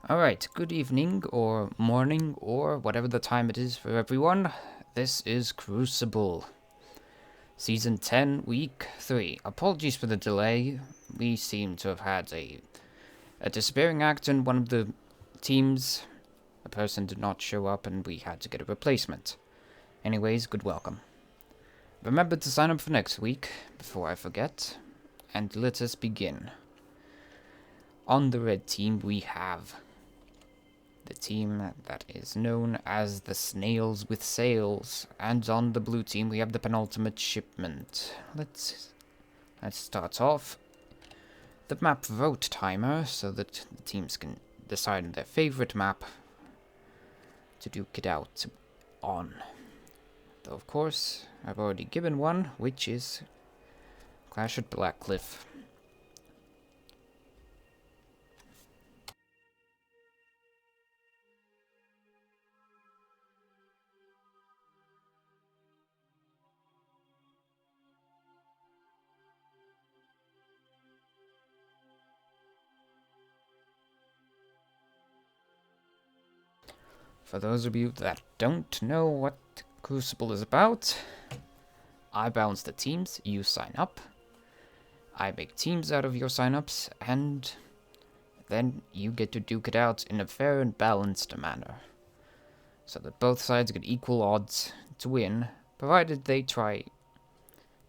Alright, good evening, or morning, or whatever the time it is for everyone. This is Crucible, Season 10, Week 3. Apologies for the delay. We seem to have had a disappearing act in one of the teams. A person did not show up and we had to get a replacement. Anyways, good welcome. Remember to sign up for next week, before I forget. And let us begin. On the red team we have the team that is known as the Snails with Sails, and on the blue team we have the penultimate shipment. Let's start off the map vote timer so that the teams can decide on their favorite map to duke it out on. Though of course I've already given one, which is Clash at Blackcliff. For those of you that don't know what Crucible is about, I balance the teams, you sign up. I make teams out of your signups, and then you get to duke it out in a fair and balanced manner, so that both sides get equal odds to win, provided they try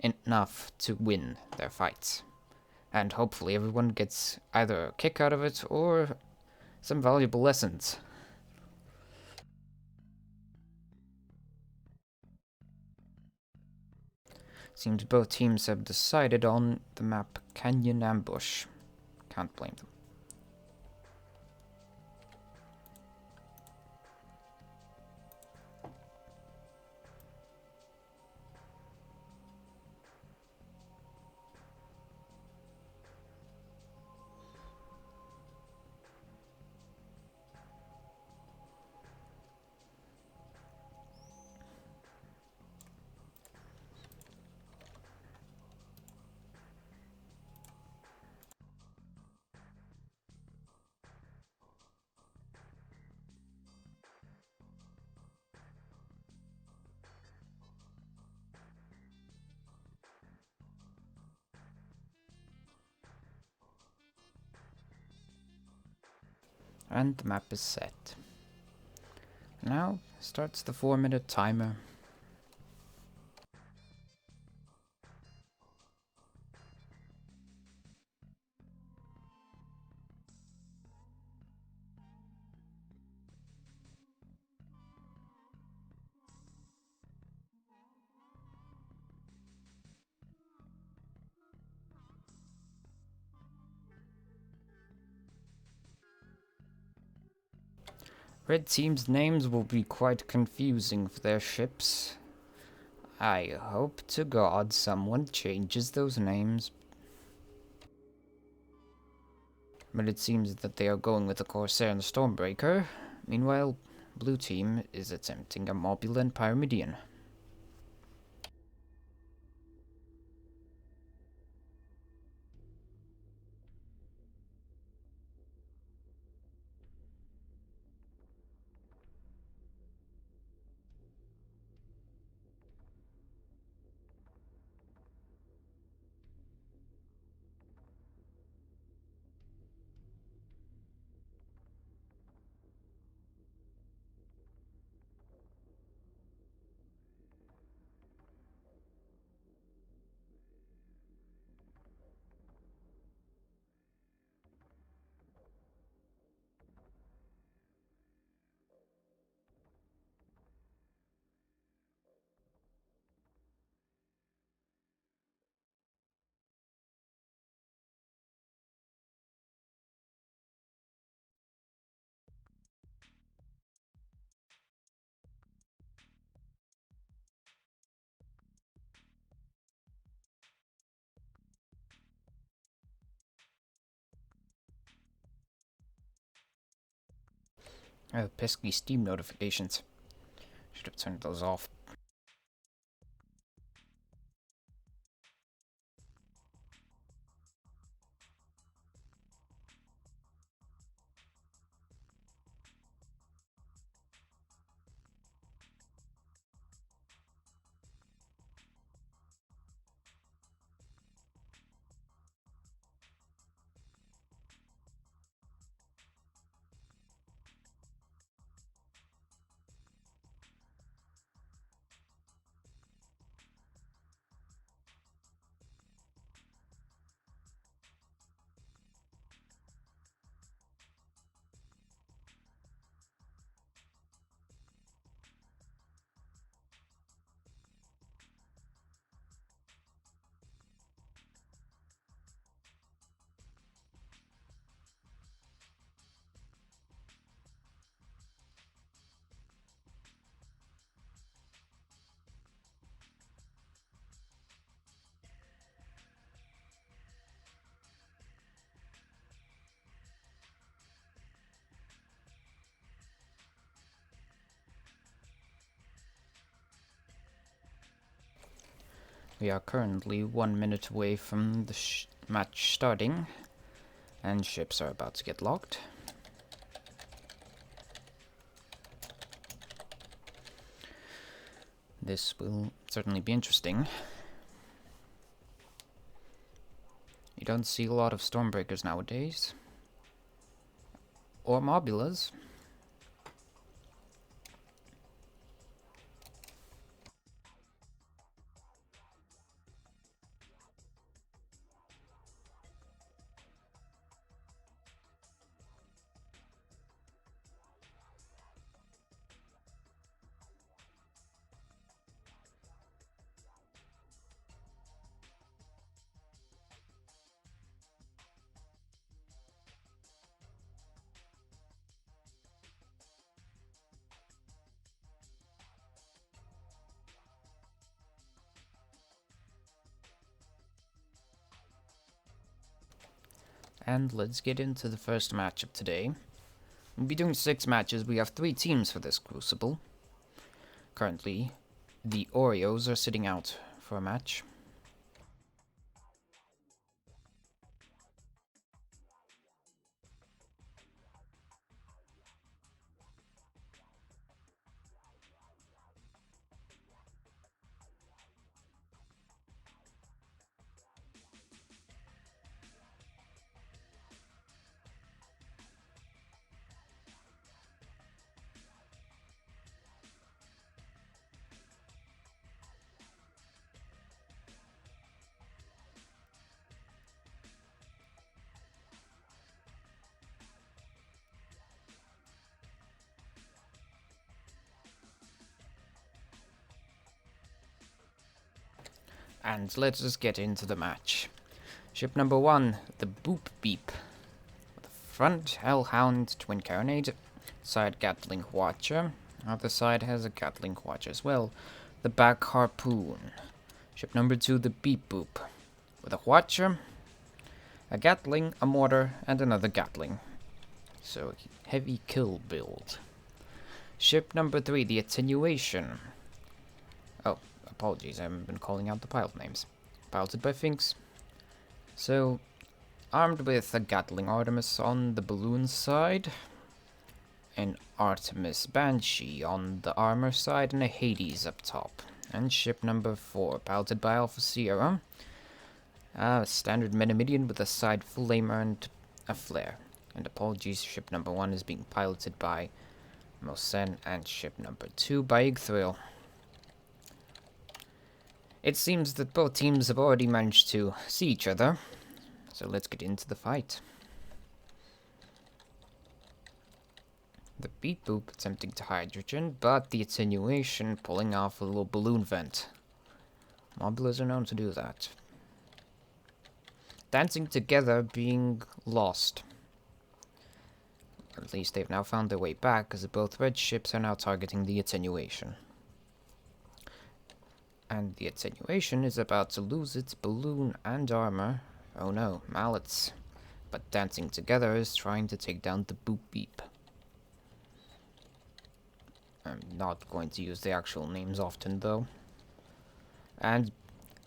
enough to win their fights. And hopefully everyone gets either a kick out of it or some valuable lessons. Seems both teams have decided on the map Canyon Ambush. Can't blame them. And the map is set. Now starts the 4-minute timer. Red team's names will be quite confusing for their ships. I hope to God someone changes those names. But it seems that they are going with the Corsair and the Stormbreaker. Meanwhile, blue team is attempting a Mobula and Pyramidian. Pesky Steam notifications. Should have turned those off. We are currently 1 minute away from the match starting, and ships are about to get locked. This will certainly be interesting. You don't see a lot of Stormbreakers nowadays. Or Mobulas. And let's get into the first match of today. We'll be doing 6 matches. We have 3 teams for this Crucible. Currently, the Oreos are sitting out for a match. And let's just get into the match. Ship number 1, the Boop Beep. The front Hellhound Twin Carronade, side Gatling Watcher. Other side has a Gatling Watcher as well. The back Harpoon. Ship number 2, the Beep Boop. With a Watcher, a Gatling, a Mortar, and another Gatling. So, heavy kill build. Ship number 3, the Attenuation. Oh, apologies, I haven't been calling out the pilot names. Piloted by Finks. So, armed with a Gatling Artemis on the balloon side, an Artemis Banshee on the armor side, and a Hades up top. And ship number 4, piloted by Alpha Sierra. A standard Menamidian with a side flamer and a flare. And apologies, ship number 1 is being piloted by Mosen, and ship number 2 by Igthrill. It seems that both teams have already managed to see each other, so let's get into the fight. The Beep Boop attempting to hydrogen, but the Attenuation pulling off a little balloon vent. Mobulas are known to do that. Dancing Together being lost. At least they've now found their way back, as both red ships are now targeting the Attenuation. And the Attenuation is about to lose its balloon and armor. Oh no, mallets. But Dancing Together is trying to take down the Boop Beep. I'm not going to use the actual names often though. And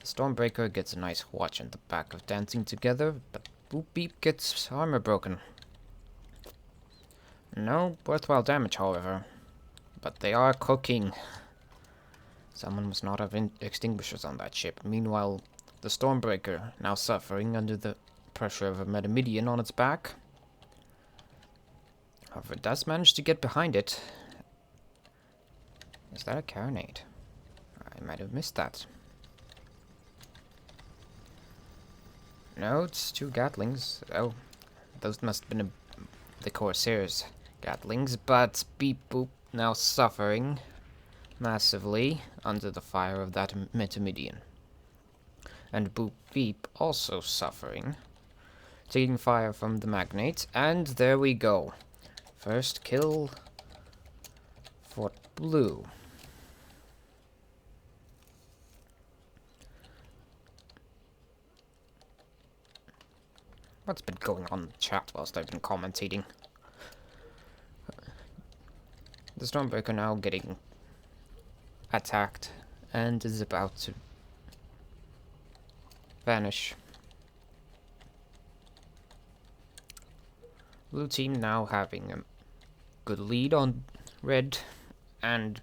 Stormbreaker gets a nice watch in the back of Dancing Together, but Boop Beep gets armor broken. No worthwhile damage, however. But they are cooking. Someone must not have extinguishers on that ship. Meanwhile, the Stormbreaker now suffering under the pressure of a Metamidian on its back. However, it does manage to get behind it. Is that a carronade? I might have missed that. No, it's 2 Gatlings. Oh, those must have been the Corsair's Gatlings, but Beep Boop now suffering massively under the fire of that Metamidian. And Boop Beep also suffering, taking fire from the Magnate, and there we go. First kill for Blue. What's been going on in the chat whilst I've been commentating? The Stormbreaker now getting attacked and is about to vanish. Blue team now having a good lead on red and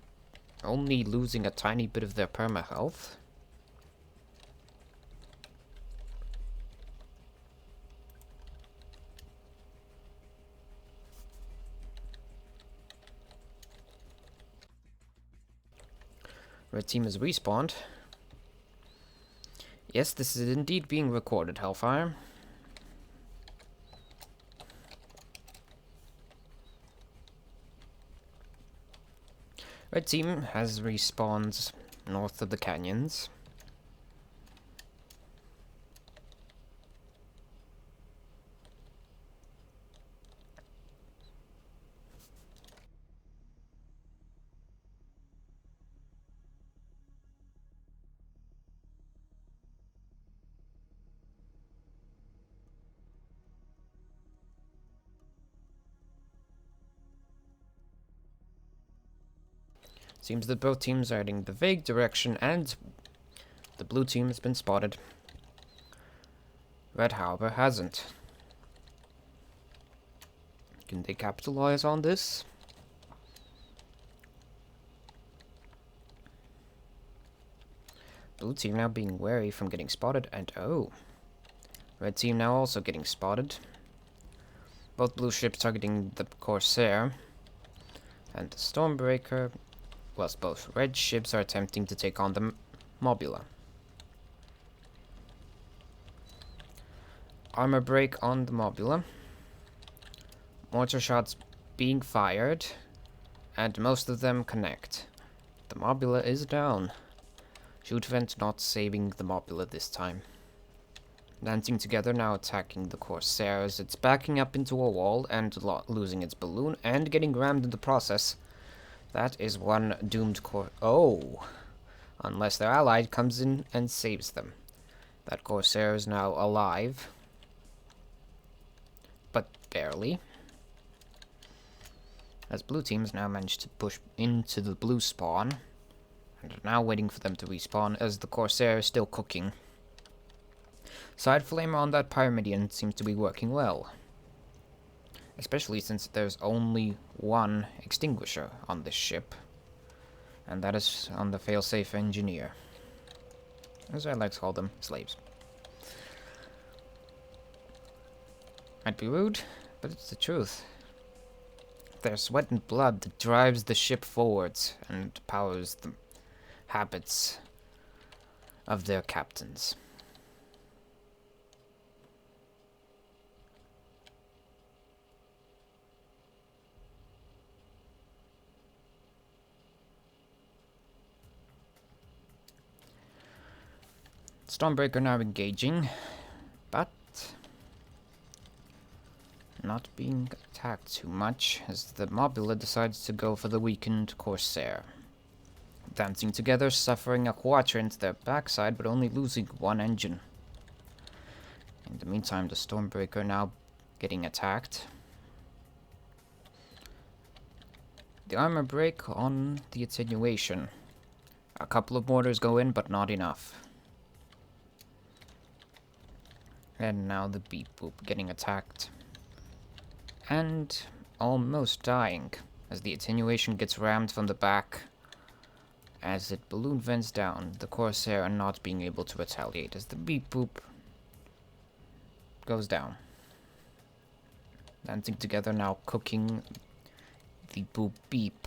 only losing a tiny bit of their perma health. Red team has respawned. Yes, this is indeed being recorded, Hellfire. Red team has respawns north of the canyons. Seems that both teams are heading the vague direction, and the blue team has been spotted. Red, however, hasn't. Can they capitalize on this? Blue team now being wary from getting spotted, and oh. Red team now also getting spotted. Both blue ships targeting the Corsair and the Stormbreaker, whilst both red ships are attempting to take on the Mobula. Armor break on the Mobula. Mortar shots being fired, and most of them connect. The Mobula is down. Shoot vent not saving the Mobula this time. Dancing together now attacking the Corsair as it's backing up into a wall and losing its balloon and getting rammed in the process. That is one doomed Oh! Unless their ally comes in and saves them. That Corsair is now alive. But barely. As blue teams now managed to push into the blue spawn. And are now waiting for them to respawn as the Corsair is still cooking. Side flame on that Pyramidion seems to be working well. Especially since there's only one extinguisher on this ship. And that is on the failsafe engineer. As I like to call them, slaves. Might be rude, but it's the truth. Their sweat and blood that drives the ship forwards and powers the habits of their captains. Stormbreaker now engaging, but not being attacked too much as the Mobula decides to go for the weakened Corsair. Dancing together, suffering a quadrant to their backside, but only losing one engine. In the meantime, the Stormbreaker now getting attacked. The armor break on the attenuation. A couple of mortars go in, but not enough. And now the beep boop getting attacked. And almost dying as the attenuation gets rammed from the back. As it balloon vents down, the Corsair are not being able to retaliate as the beep boop goes down. Dancing together now cooking the boop beep.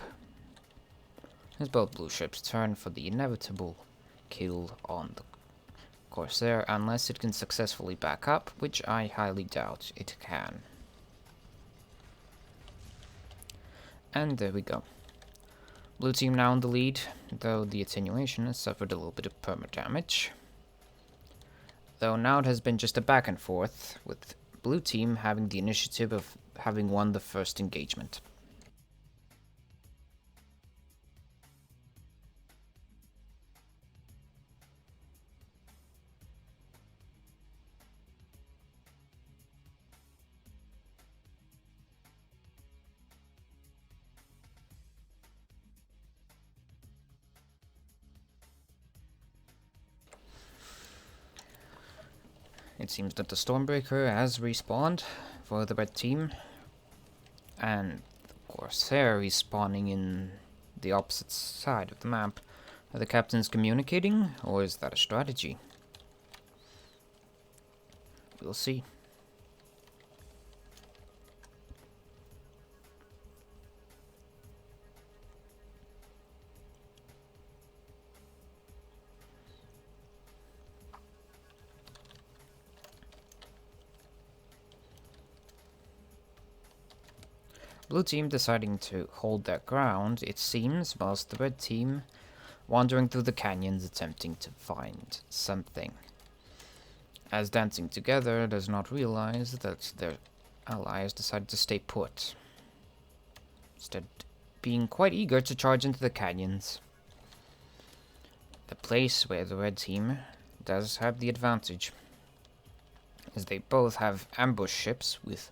As both blue ships turn for the inevitable kill on the Corsair, unless it can successfully back up, which I highly doubt it can. And there we go. Blue team now in the lead, though the attenuation has suffered a little bit of perma damage. Though now it has been just a back and forth, with blue team having the initiative of having won the first engagement. It seems that the Stormbreaker has respawned for the red team. And of course they're respawning in the opposite side of the map. Are the captains communicating, or is that a strategy? We'll see. Blue team deciding to hold their ground, it seems, whilst the red team wandering through the canyons attempting to find something. As Dancing Together does not realize that their allies decided to stay put, instead being quite eager to charge into the canyons. The place where the red team does have the advantage, as they both have ambush ships with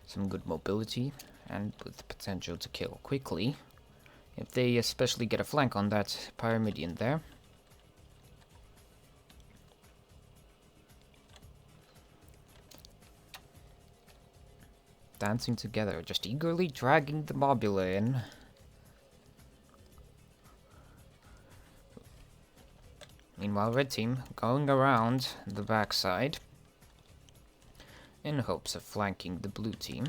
some good mobility and with the potential to kill quickly, if they especially get a flank on that Pyramidion there. Dancing Together, just eagerly dragging the Mobula in. Meanwhile, red team going around the backside in hopes of flanking the blue team.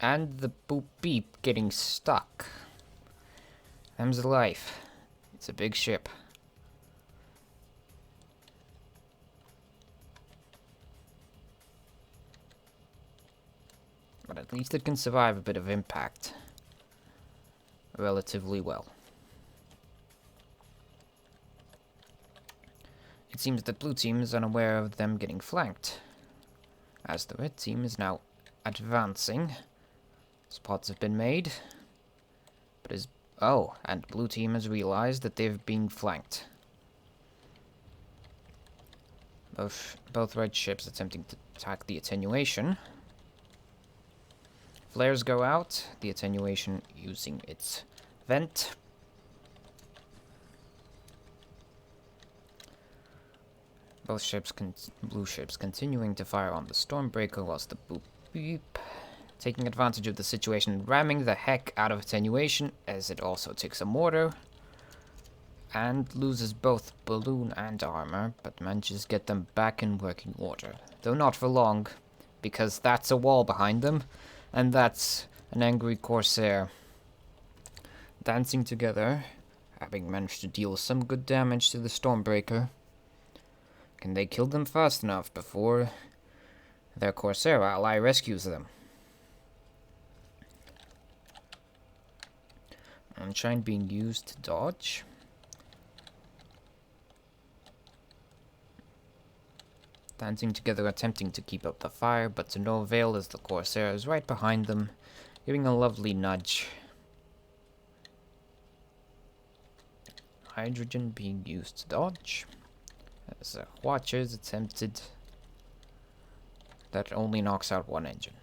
And the boop beep getting stuck. Them's the life. It's a big ship. But at least it can survive a bit of impact relatively well. It seems that blue team is unaware of them getting flanked, as the red team is now advancing. Spots have been made, but and blue team has realized that they've been flanked. Both red ships attempting to attack the attenuation. Flares go out, the attenuation using its vent. Both ships, blue ships, continuing to fire on the Stormbreaker, whilst the boop beep taking advantage of the situation, ramming the heck out of attenuation, as it also takes a mortar and loses both balloon and armor, but manages to get them back in working order. Though not for long, because that's a wall behind them, and that's an angry Corsair. Dancing Together, having managed to deal some good damage to the Stormbreaker. Can they kill them fast enough before their Corsair ally rescues them? Moonshine being used to dodge. Dancing Together attempting to keep up the fire, but to no avail as the Corsair is right behind them, giving a lovely nudge. Hydrogen being used to dodge. As Watchers attempted. That only knocks out one engine.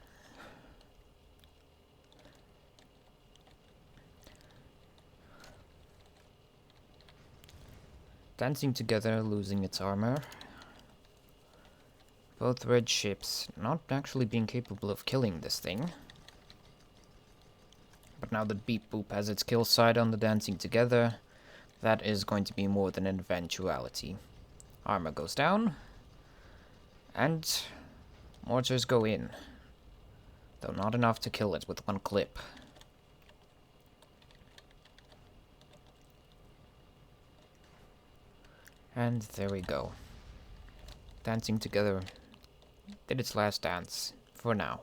Dancing Together, losing its armor. Both red ships not actually being capable of killing this thing. But now that Beep Boop has its kill side on the Dancing Together, that is going to be more than an eventuality. Armor goes down, and mortars go in, though not enough to kill it with one clip. And there we go. Dancing Together did its last dance, for now.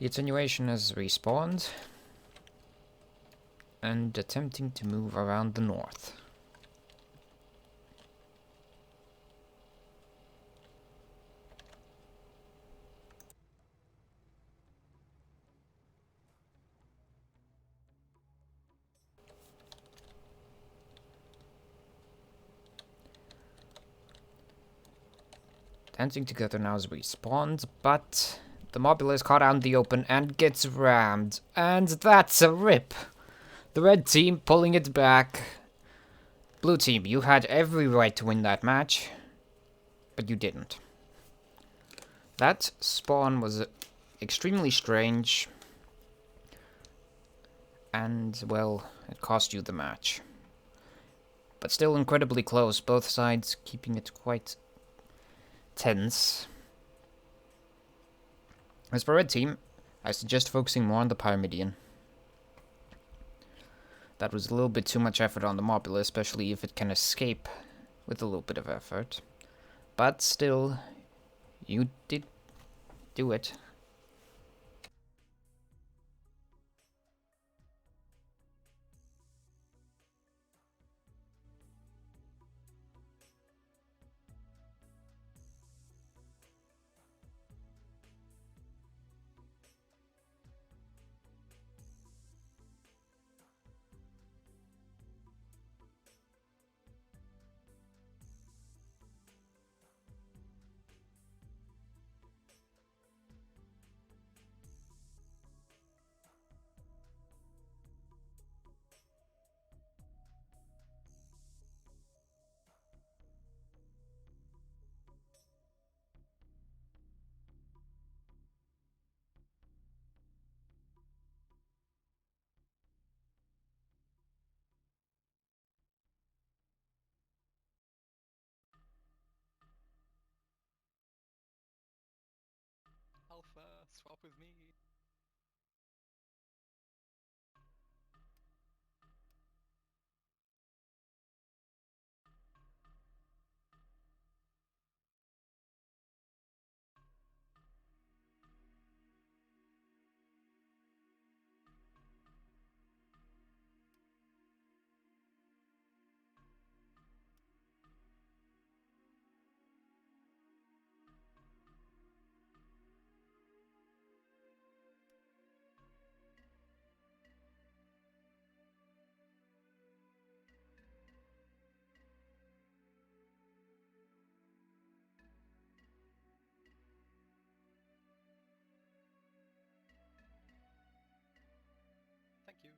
The attenuation has respawned, and attempting to move around the north. Dancing Together now has respawned, but the Mobula is caught out in the open and gets rammed. And that's a rip. The red team pulling it back Blue team, you had every right to win that match, but you didn't. That spawn was extremely strange, and, well, it cost you the match. But still incredibly close, both sides keeping it quite tense. As for red team, I suggest focusing more on the Pyramidion. That was a little bit too much effort on the Mobula, especially if it can escape with a little bit of effort. But still, you did do it. Alpha, swap with me. Thank you.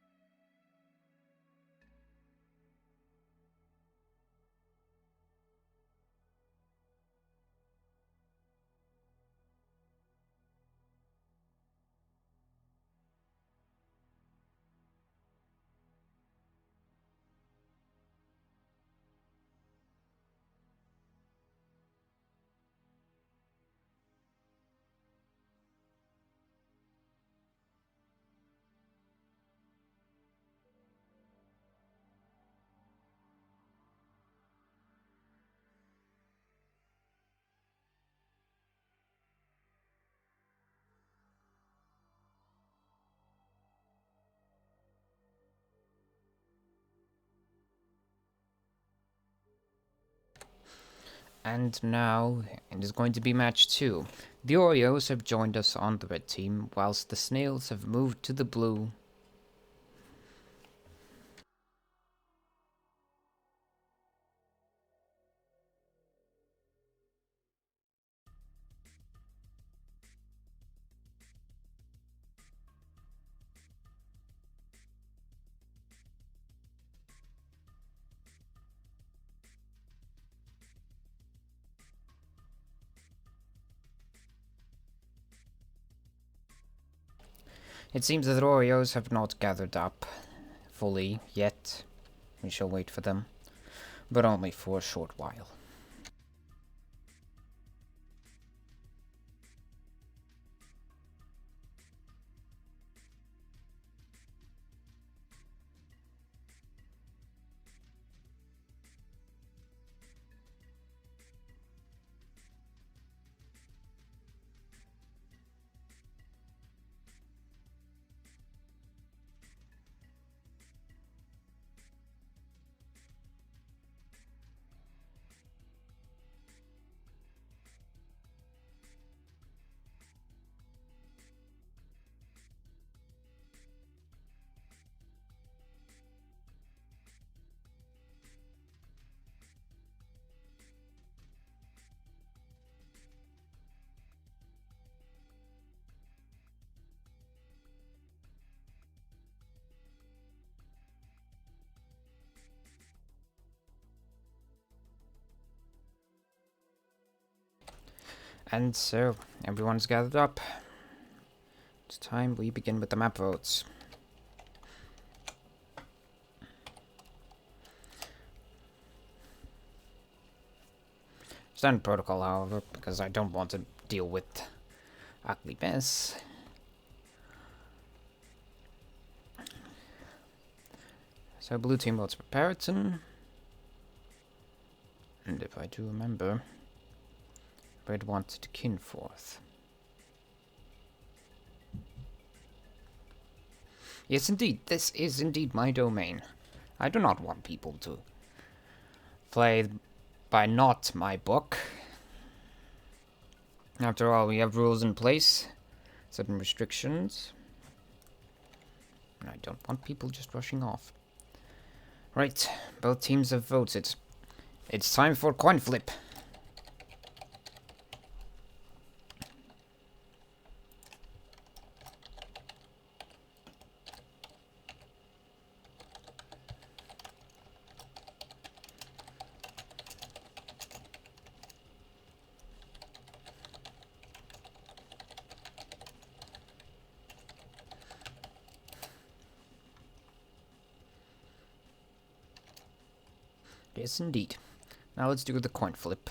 And now it is going to be match 2. The Oreos have joined us on the red team, whilst the Snails have moved to the blue. It seems that the Oreos have not gathered up fully yet. We shall wait for them, but only for a short while. And so, everyone's gathered up. It's time we begin with the map votes. Standard protocol, however, because I don't want to deal with ugly mess. So blue team votes for Periton. And if I do remember, red wanted Kinforth. Yes, indeed, this is indeed my domain. I do not want people to play by not my book. After all, we have rules in place, certain restrictions. And I don't want people just rushing off. Right, both teams have voted. It's time for coin flip. Yes, indeed. Now let's do the coin flip.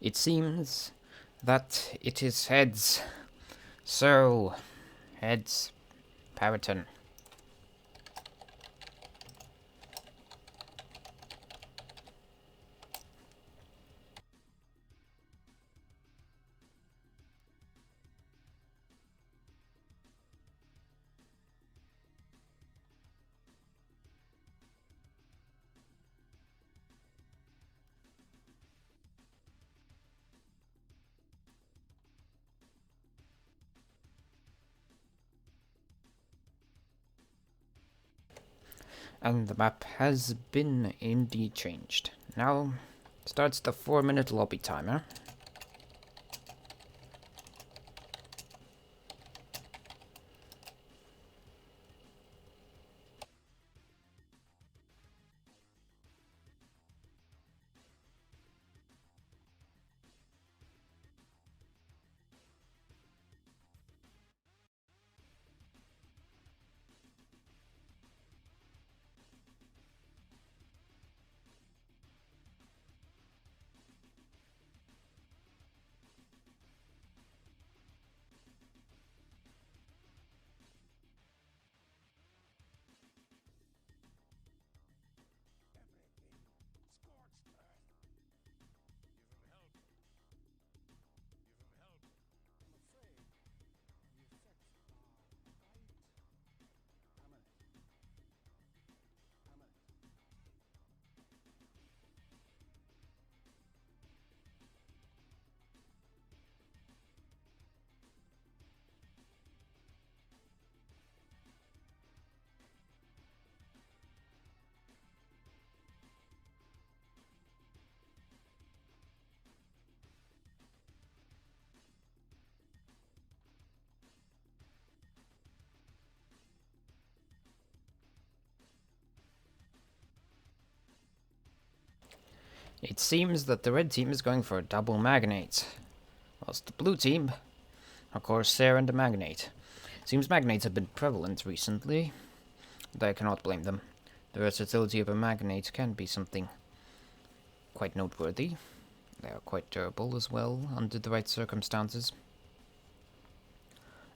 It seems that it is heads. So, heads, Periton. And the map has been indeed changed. Now starts the 4-minute lobby timer. It seems that the red team is going for a double magnate, whilst the blue team, a Corsair and a magnate. Seems magnates have been prevalent recently, but I cannot blame them. The versatility of a magnate can be something quite noteworthy. They are quite durable as well, under the right circumstances.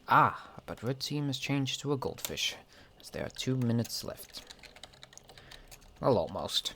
Ah, but red team has changed to a goldfish, as there are 2 minutes left. Well, almost.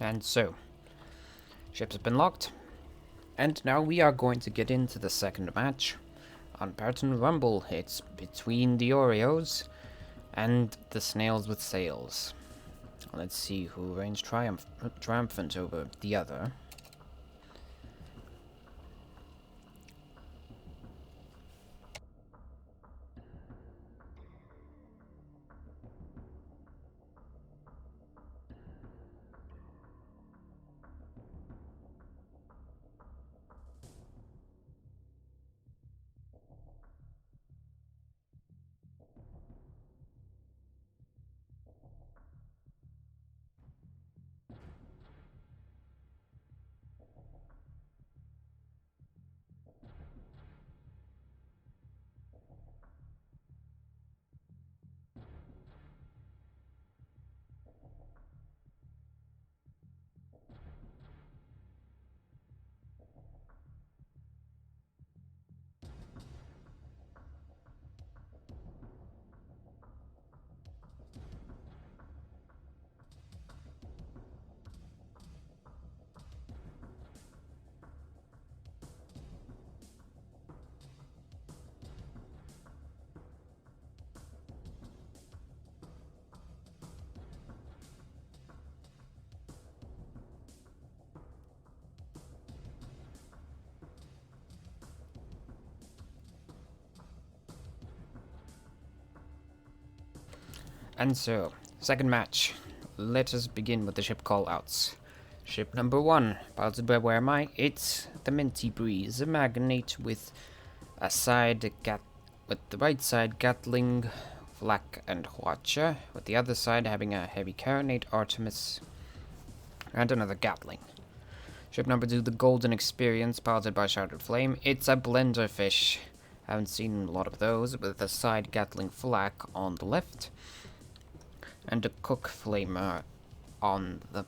And so, ships have been locked. And now we are going to get into the second match on Barton Rumble. It's between the Oreos and the Snails with Sails. Let's see who reigns triumphant over the other. And so, second match. Let us begin with the ship call-outs. Ship number 1, piloted by where am I? It's the Minty Breeze, a magnate with with the right side Gatling, Flak, and Watcher, with the other side having a heavy carronade, Artemis, and another Gatling. Ship number 2, the Golden Experience, piloted by Shattered Flame. It's a blender fish. Haven't seen a lot of those, with a side Gatling Flak on the left, and a Cook Flamer on the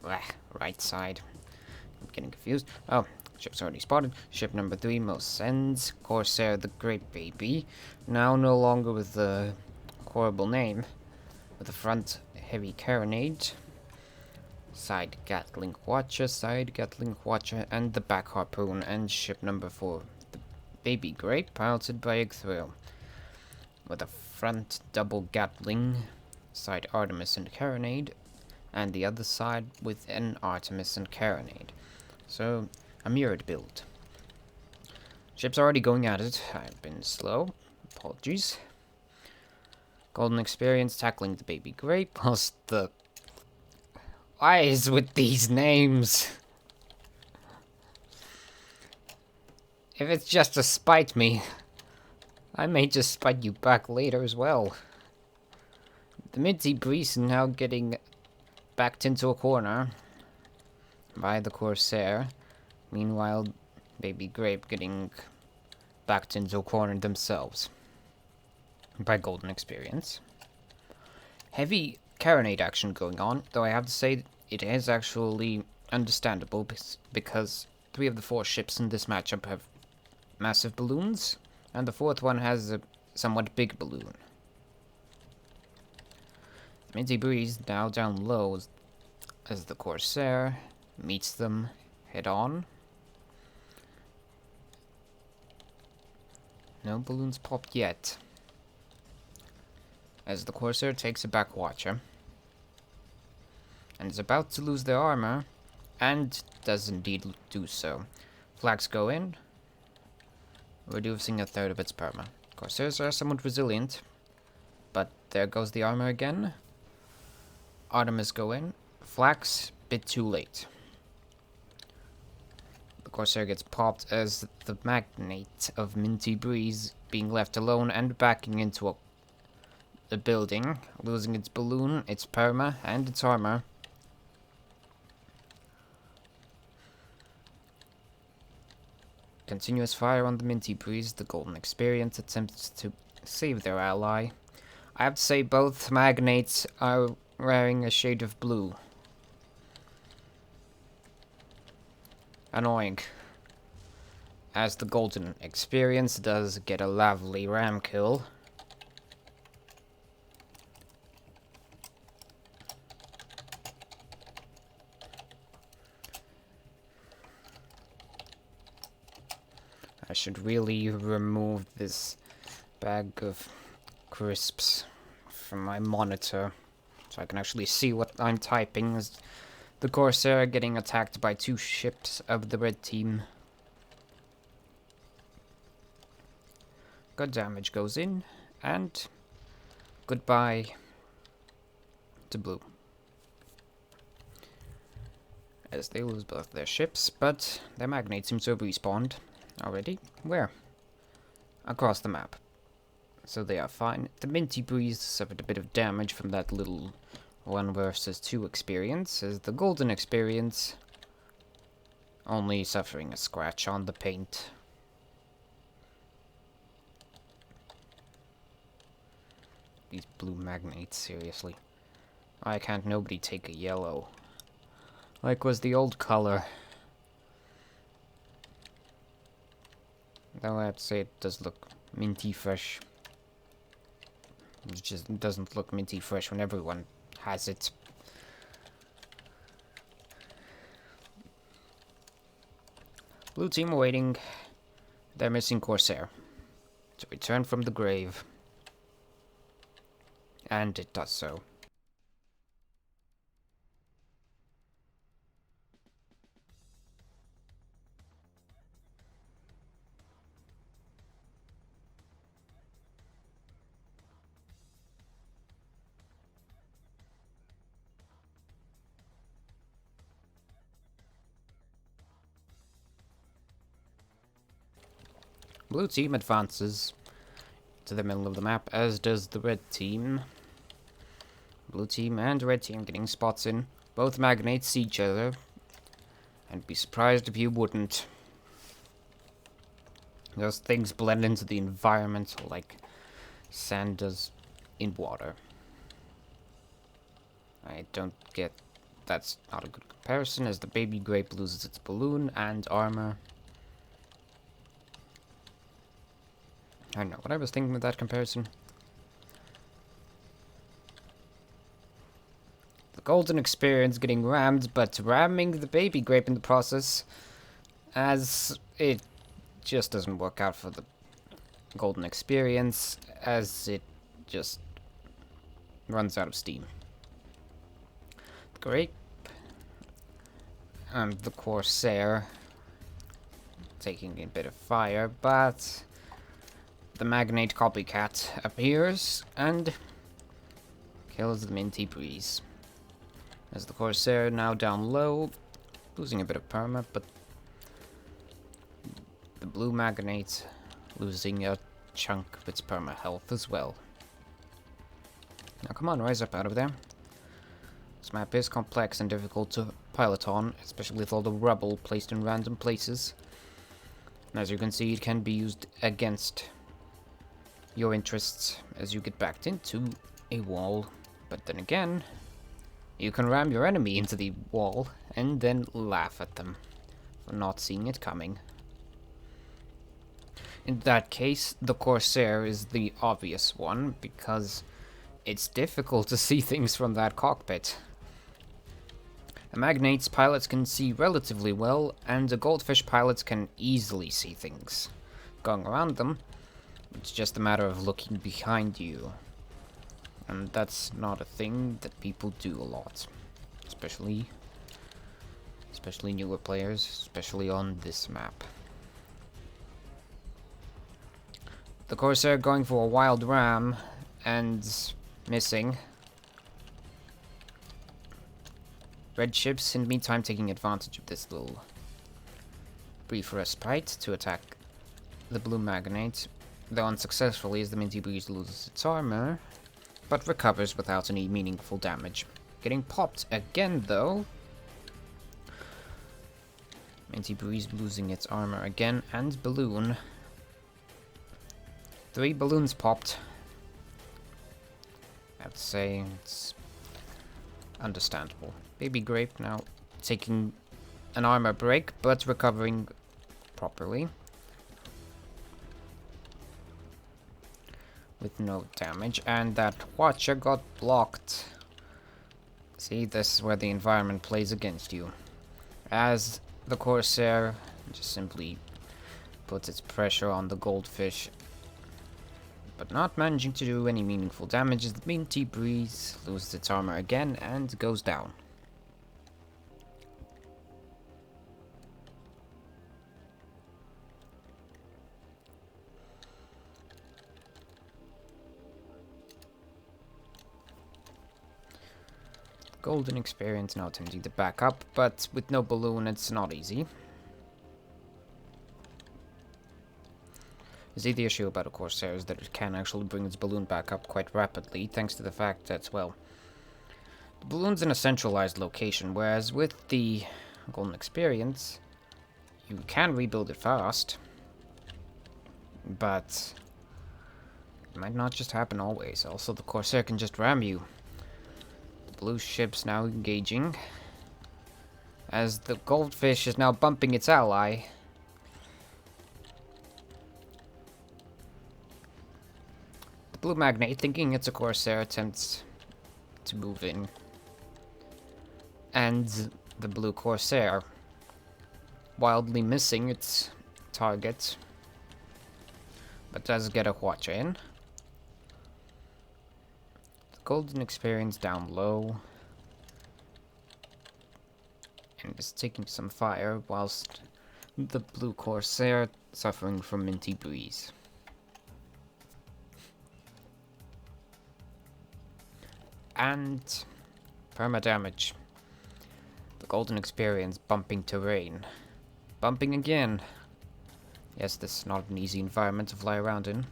right side. I'm getting confused. Oh, ship's already spotted. Ship number 3, Mosens, Corsair the Great Baby. Now no longer with the horrible name, with the front heavy carronade, side Gatling Watcher, and the back Harpoon. And ship number 4, the Baby Grape, piloted by Igthrill, with a front double Gatling, side Artemis and carronade, and the other side with an Artemis and carronade. So, a mirrored build. Ship's already going at it. I've been slow. Apologies. Golden Experience tackling the Baby Grape, plus the... Why is with these names? If it's just to spite me, I may just spite you back later as well. The Minty Breeze now getting backed into a corner by the Corsair. Meanwhile, Baby Grape getting backed into a corner themselves by Golden Experience. Heavy carronade action going on, though I have to say it is actually understandable because 3 of the 4 ships in this matchup have massive balloons, and the 4th one has a somewhat big balloon. Minty Breeze now down low as the Corsair meets them head on. No balloons popped yet, as the Corsair takes a back Watcher and is about to lose their armor, and does indeed do so. Flags go in, reducing 1/3 of its perma. Corsairs are somewhat resilient, but there goes the armor again. Artemis go in. Flags, bit too late. The Corsair gets popped as the magnate of Minty Breeze being left alone and backing into a building, losing its balloon, its perma, and its armor. Continuous fire on the Minty Breeze. The Golden Experience attempts to save their ally. I have to say both magnates are wearing a shade of blue. Annoying. As the Golden Experience does get a lovely ram kill. should really remove this bag of crisps from my monitor so I can actually see what I'm typing as the Corsair getting attacked by 2 ships of the red team. Good damage goes in, and goodbye to blue. As they lose both their ships, but their magnates seem to have respawned already. Where? Across the map. So they are fine. The Minty Breeze suffered a bit of damage from that little 1 versus 2 experience, as the golden experience only suffering a scratch on the paint. These blue magnates, seriously. Why can't nobody take a yellow? Like was the old color. Though I have to say it does look minty fresh. It just doesn't look minty fresh when everyone has it. Blue team awaiting their missing Corsair to return from the grave. And it does so. Blue team advances to the middle of the map, as does the red team. Blue team and red team getting spots in. Both magnates see each other. I'd be surprised if you wouldn't. Those things blend into the environment like sand does in water. I don't get... That's not a good comparison, as the baby grape loses its balloon and armor. I don't know what I was thinking with that comparison. The golden experience getting rammed, but ramming the baby grape in the process, as it just doesn't work out for the golden experience, as it just runs out of steam. The grape and the Corsair taking a bit of fire, but the magnate copycat appears and kills the Minty Breeze. As the Corsair now down low, losing a bit of perma, but the blue magnate losing a chunk of its perma health as well. Now come on, rise up out of there. This map is complex and difficult to pilot on, especially with all the rubble placed in random places. And as you can see, it can be used against your interests as you get backed into a wall. But then again, you can ram your enemy into the wall and then laugh at them for not seeing it coming. In that case, the Corsair is the obvious one, because it's difficult to see things from that cockpit. A magnate's pilots can see relatively well, and a goldfish pilots can easily see things going around them. It's just a matter of looking behind you. And that's not a thing that people do a lot. Especially newer players, especially on this map. The Corsair going for a wild ram and missing. Red ships in the meantime taking advantage of this little brief respite to attack the blue magnate, though unsuccessfully as the Minty Breeze loses its armor, but recovers without any meaningful damage. Getting popped again though. Minty Breeze losing its armor again, and balloon. 3 balloons popped. I have to say, it's understandable. Baby Grape now taking an armor break, but recovering properly. With no damage, and that Watcher got blocked. See, this is where the environment plays against you. As the Corsair just simply puts its pressure on the goldfish, but not managing to do any meaningful damage as the Minty Breeze loses its armor again and goes down. Golden experience now attempting to back up, but with no balloon it's not easy. See, the issue about a Corsair is that it can actually bring its balloon back up quite rapidly, thanks to the fact that, well, the balloon's in a centralized location, whereas with the Golden Experience, you can rebuild it fast, but it might not just happen always. Also, the Corsair can just ram you. The blue ship's now engaging, as the goldfish is now bumping its ally. Blue Magnate, thinking it's a Corsair, attempts to move in. And the blue Corsair, wildly missing its target, but does get a watch in. The Golden Experience down low, and is taking some fire, whilst the blue Corsair suffering from Minty Breeze. And perma damage. The Golden Experience bumping terrain. Bumping again. Yes, this is not an easy environment to fly around in.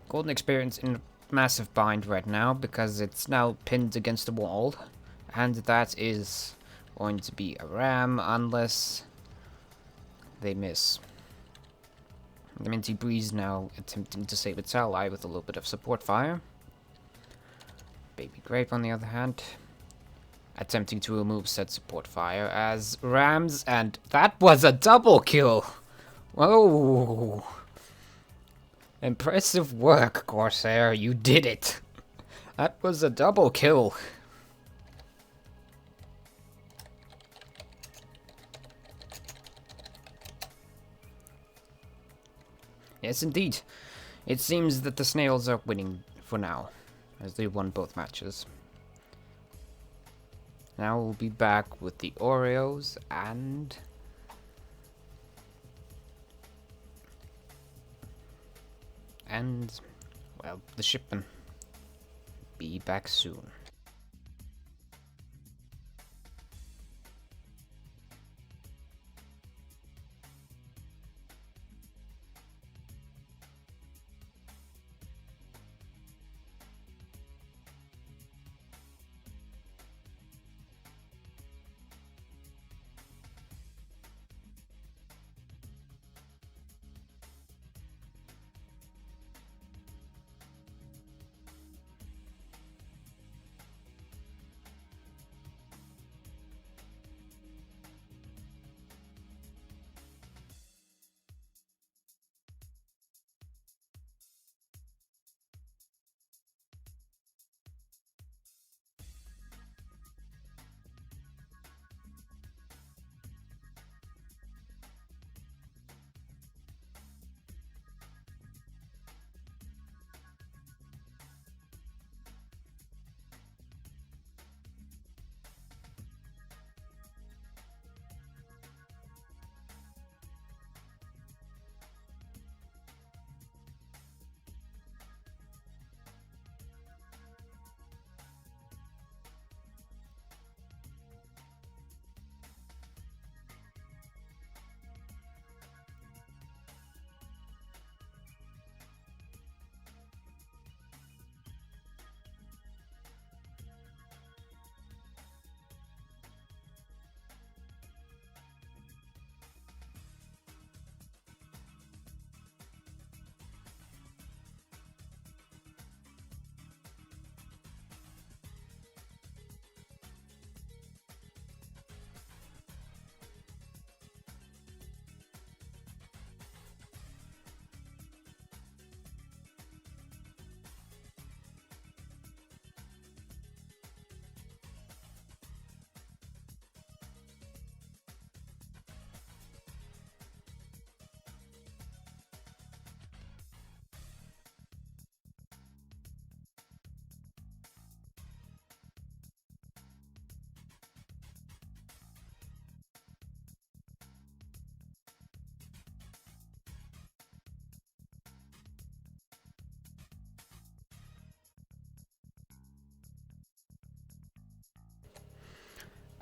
Golden Experience in a massive bind right now because it's now pinned against the wall. And that is going to be a ram unless they miss. The Minty Breeze now attempting to save its ally with a little bit of support fire. Baby Grape, on the other hand, attempting to remove said support fire as rams, and that was a double kill! Whoa! Impressive work, Corsair, you did it! That was a double kill! Yes, indeed. It seems that the snails are winning for now, as they won both matches. Now we'll be back with the Oreos and... well, the shipment. Be back soon.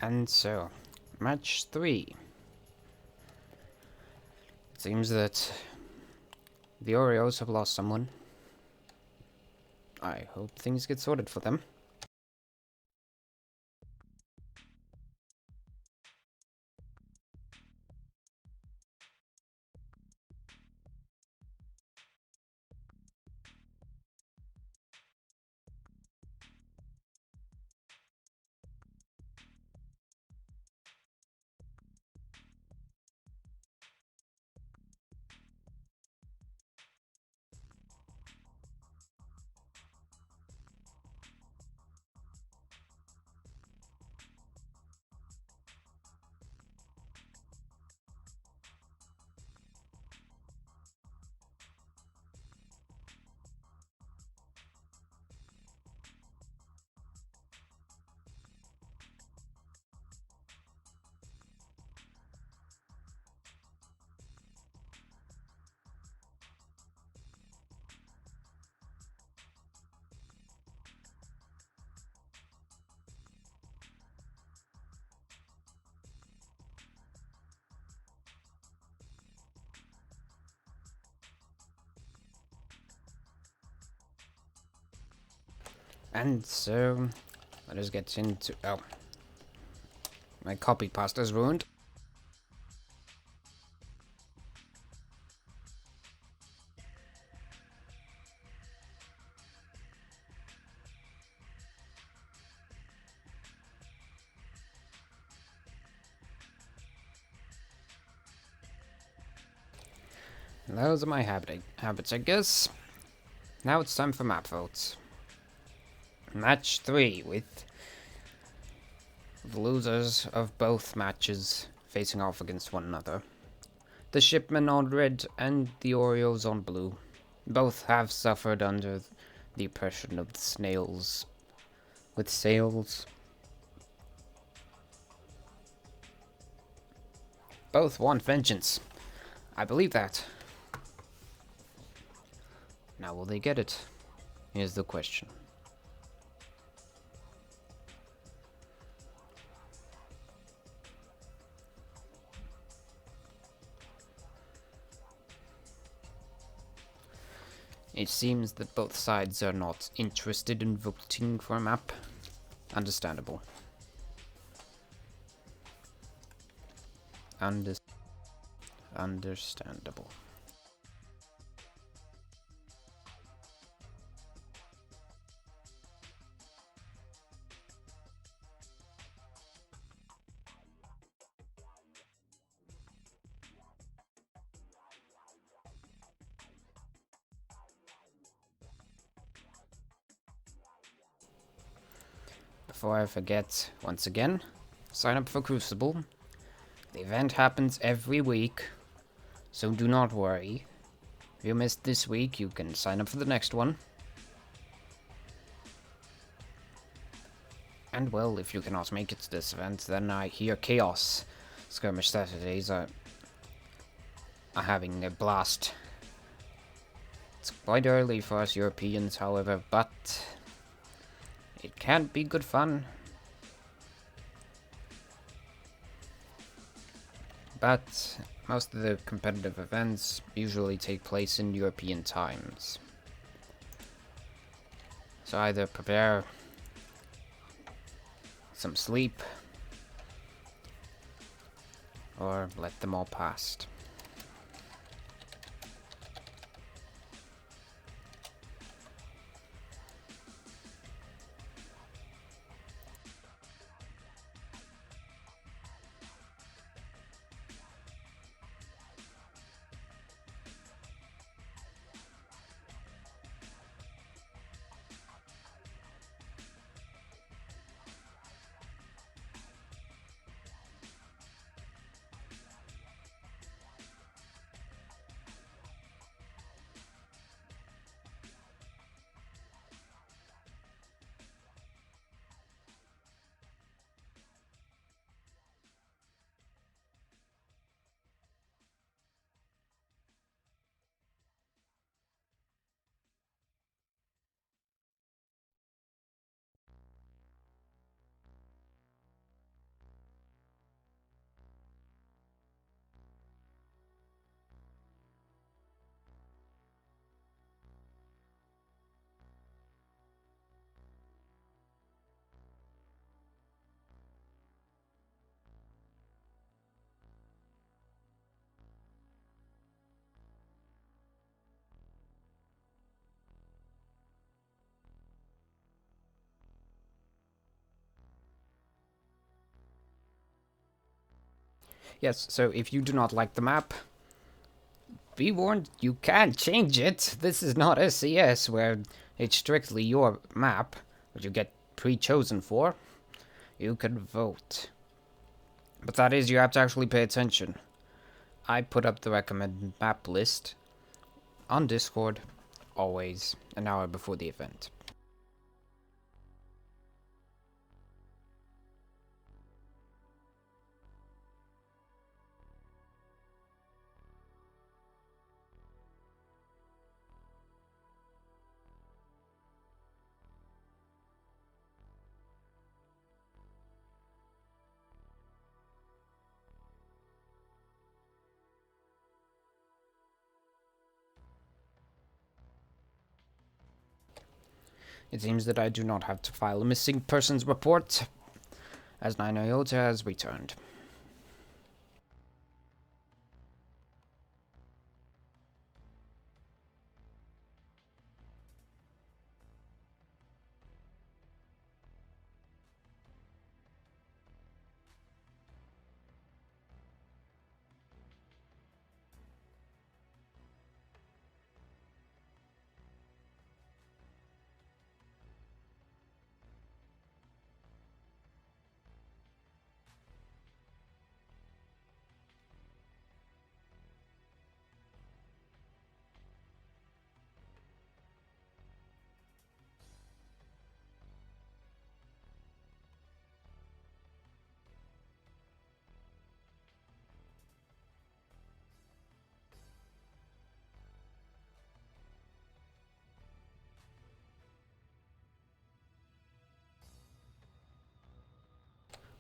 And so, match 3. It seems that the Oreos have lost someone. I hope things get sorted for them. And so, let us get into... Oh. My copy pasta's ruined. Those are my habits, I guess. Now it's time for map votes. Match 3 with the losers of both matches facing off against one another. The shipmen on red and the Oreos on blue. Both have suffered under the oppression of the snails with sails. Both want vengeance. I believe that. Now will they get it? Here's the question. It seems that both sides are not interested in voting for a map. Understandable. Understandable. Before I forget, once again, sign up for Crewcible. The event happens every week, so do not worry. If you missed this week, you can sign up for the next one. And well, if you cannot make it to this event, then I hear Chaos Skirmish Saturdays are having a blast. It's quite early for us Europeans, however, but it can be good fun. But most of the competitive events usually take place in European times. So either prepare some sleep or let them all past. Yes, so if you do not like the map, be warned, you can change it. This is not SCS where it's strictly your map, which you get pre-chosen for. You can vote. But that is, you have to actually pay attention. I put up the recommended map list on Discord, always, an hour before the event. It seems that I do not have to file a missing persons report, as 9 Iota has returned.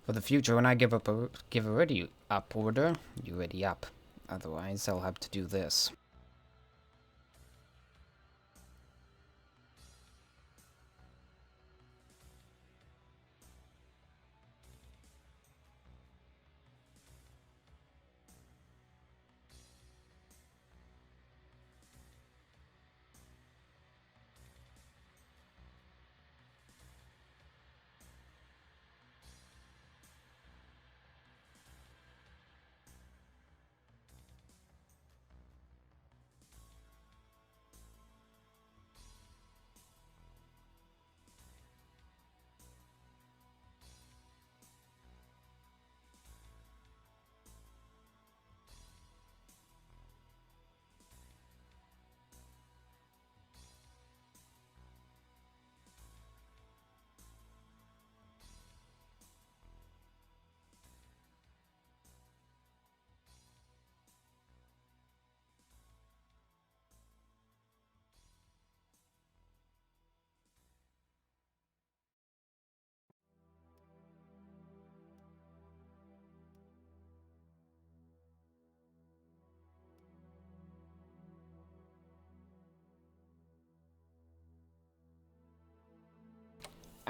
For the future, when I give a ready up order, you ready up. Otherwise, I'll have to do this.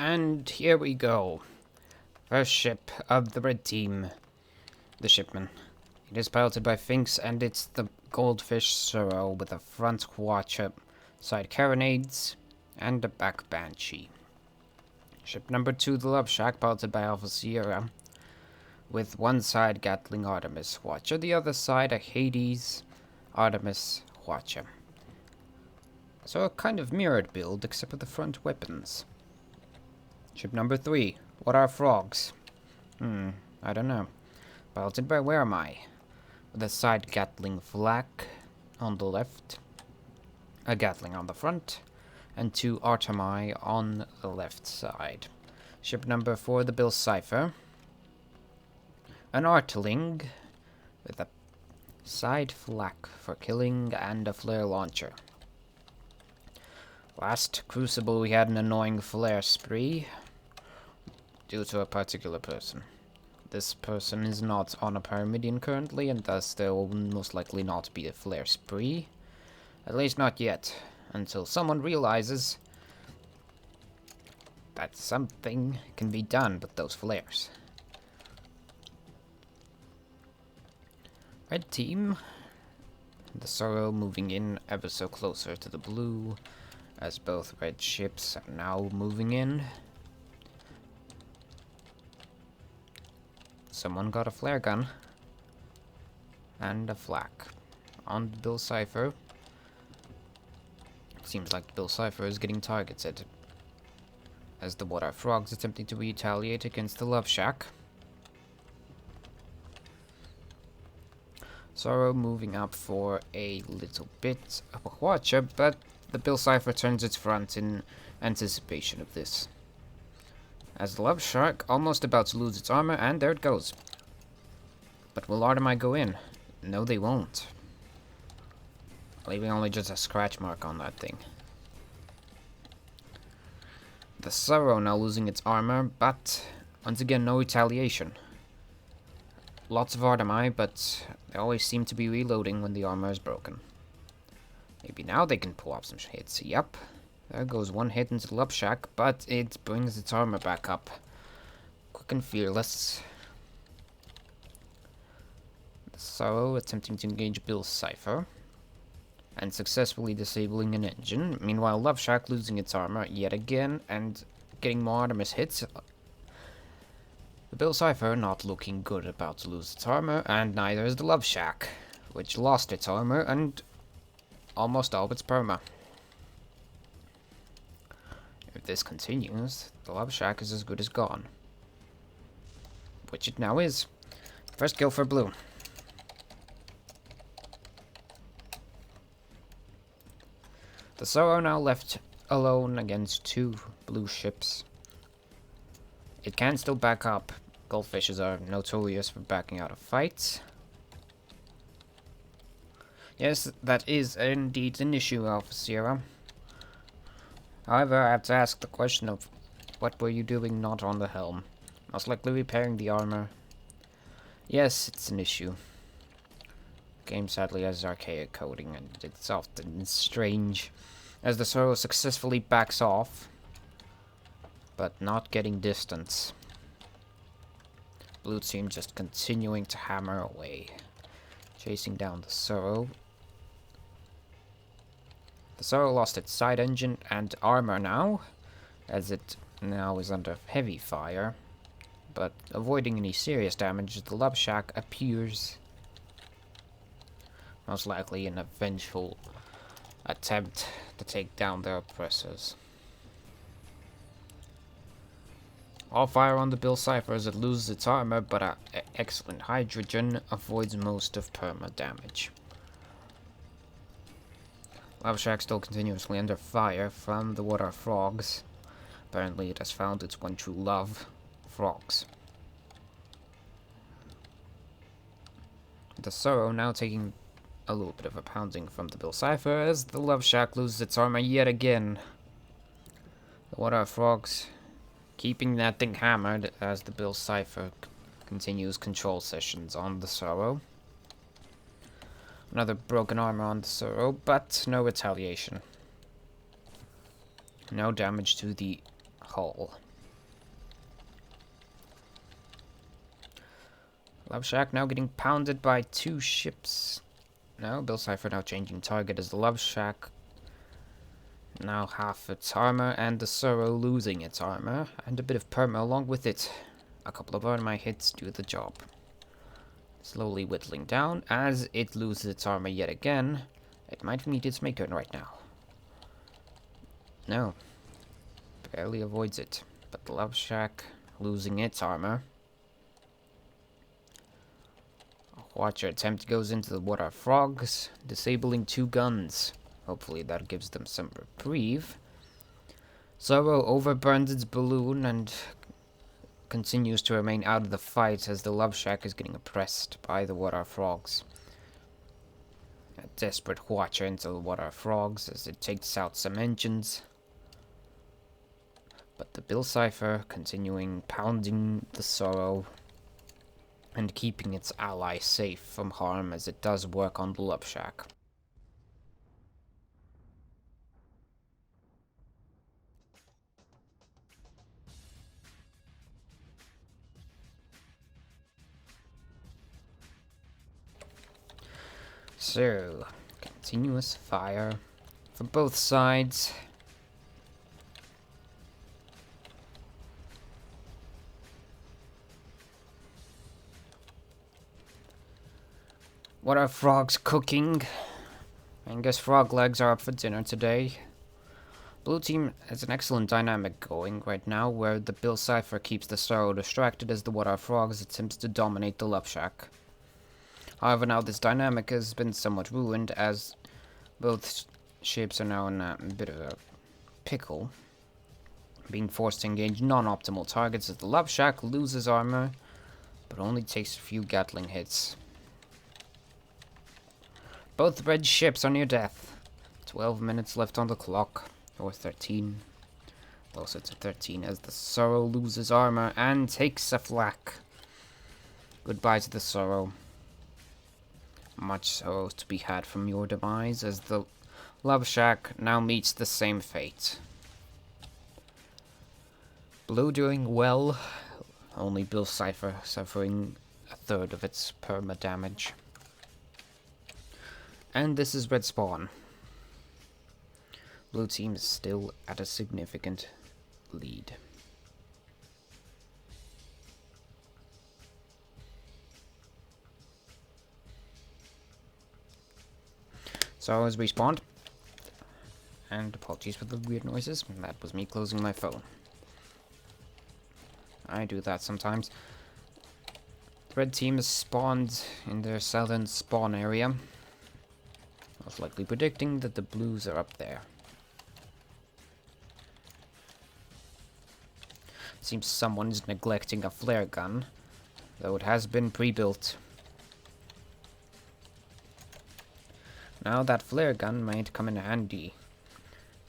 And here we go. First ship of the red team, the shipman. It is piloted by Finks, and it's the Goldfish Sorrow with a front Watcher, side Carronades, and a back Banshee. Ship number 2, the Love Shack, piloted by Alpha Sierra, with one side Gatling Artemis Watcher, the other side a Hades Artemis Watcher. So a kind of mirrored build, except with the front weapons. Ship number 3, what are frogs? I don't know. Piloted by Where Am I? With a side Gatling Flak on the left, a Gatling on the front, and 2 Artemi on the left side. Ship number 4, the Bill Cipher. An Artling with a side flak for killing and a flare launcher. Last Crucible, we had an annoying flare spree due to a particular person. This person is not on a Pyramidion currently, and thus there will most likely not be a flare spree. At least not yet, until someone realizes that something can be done with those flares. Red team. The Sorrow moving in ever so closer to the blue, as both red ships are now moving in. Someone got a flare gun. And a flak. On Bill Cipher. Seems like Bill Cipher is getting targeted. As the Water Frog's attempting to retaliate against the Love Shack. Sorrow moving up for a little bit of a watcher, but the Bill Cipher turns its front in anticipation of this. As the Love Shark almost about to lose its armor, and there it goes. But will Artemai go in? No, they won't. Leaving only just a scratch mark on that thing. The Sorrow now losing its armor, but once again no retaliation. Lots of Artemai, but they always seem to be reloading when the armor is broken. Maybe now they can pull off some hits. Yep. There goes one hit into the Love Shack, but it brings its armor back up. Quick and fearless. The Sorrow attempting to engage Bill Cipher. And successfully disabling an engine. Meanwhile, Love Shack losing its armor yet again and getting more Artemis hits. The Bill Cipher not looking good, about to lose its armor, and neither is the Love Shack, which lost its armor and almost all of its perma. If this continues, the Love Shack is as good as gone. Which it now is. First kill for blue. The Sorrow now left alone against two blue ships. It can still back up. Goldfishes are notorious for backing out of fights. Yes, that is indeed an issue, Alpha Sierra. However, I have to ask the question of what were you doing not on the helm? Most likely repairing the armor. Yes, it's an issue. The game sadly has archaic coding, and it's often strange. As the Sorrow successfully backs off, but not getting distance. Blue team just continuing to hammer away, chasing down the Sorrow. The Sorrow lost its side engine and armor now, as it now is under heavy fire, but avoiding any serious damage. The Love Shack appears, most likely an vengeful attempt to take down their oppressors. All fire on the Bill Cipher as it loses its armor, but excellent hydrogen avoids most of perma damage. Love Shack still continuously under fire from the Water Frogs. Apparently it has found its one true love, frogs. The Sorrow now taking a little bit of a pounding from the Bill Cipher as the Love Shack loses its armor yet again. The Water Frogs keeping that thing hammered as the Bill Cipher continues control sessions on the Sorrow. Another broken armor on the Sorrow, but no retaliation. No damage to the hull. Love Shack now getting pounded by two ships. No, Bill Cipher now changing target as the Love Shack now half its armor, and the Sorrow losing its armor, and a bit of perma along with it. A couple of Artemai hits do the job. Slowly whittling down, as it loses its armor yet again. It might meet its maker right now. No. Barely avoids it. But the Love Shack losing its armor. A Watcher attempt goes into the Water Frogs, disabling two guns. Hopefully that gives them some reprieve. Sorrow overburns its balloon and continues to remain out of the fight as the Love Shack is getting oppressed by the Water Frogs. A desperate Watcher into the Water Frogs as it takes out some engines. But the Bill Cipher continuing pounding the Sorrow and keeping its ally safe from harm as it does work on the Love Shack. So, continuous fire from both sides. What are frogs cooking? I guess frog legs are up for dinner today. Blue team has an excellent dynamic going right now, where the Bill Cipher keeps the Sorrow distracted as the What Are Frogs attempts to dominate the Love Shack. However, now this dynamic has been somewhat ruined, as both ships are now in a bit of a pickle, being forced to engage non-optimal targets as the Love Shack loses armor, but only takes a few Gatling hits. Both red ships are near death. 12 minutes left on the clock, or 13. Closer to 13 as the Sorrow loses armor and takes a flak. Goodbye to the Sorrow. Much sorrow to be had from your demise as the Love Shack now meets the same fate. Blue doing well, only Bill Cipher suffering a third of its perma damage. And this is red spawn. Blue team is still at a significant lead. So as respawned, and apologies for the weird noises, that was me closing my phone. I do that sometimes. Red team is spawned in their southern spawn area, most likely predicting that the blues are up there. Seems someone's neglecting a flare gun, though it has been pre-built. Now that flare gun might come in handy,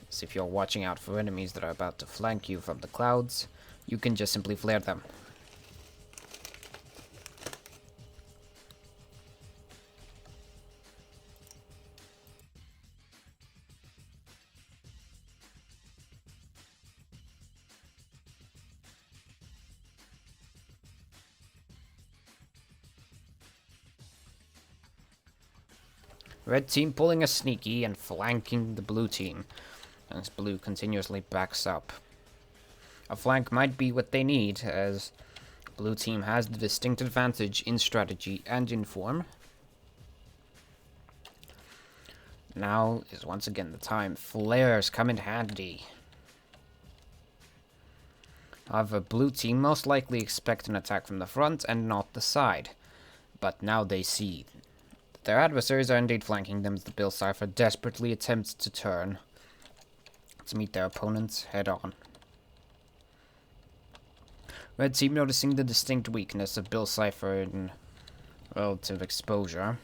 as if you're watching out for enemies that are about to flank you from the clouds, you can just simply flare them. Red team pulling a sneaky and flanking the blue team, as blue continuously backs up. A flank might be what they need, as blue team has the distinct advantage in strategy and in form. Now is once again the time. Flares come in handy. However, blue team most likely expect an attack from the front and not the side. But now they see their adversaries are indeed flanking them as the Bill Cipher desperately attempts to turn to meet their opponents head on. Red team noticing the distinct weakness of Bill Cipher in relative exposure,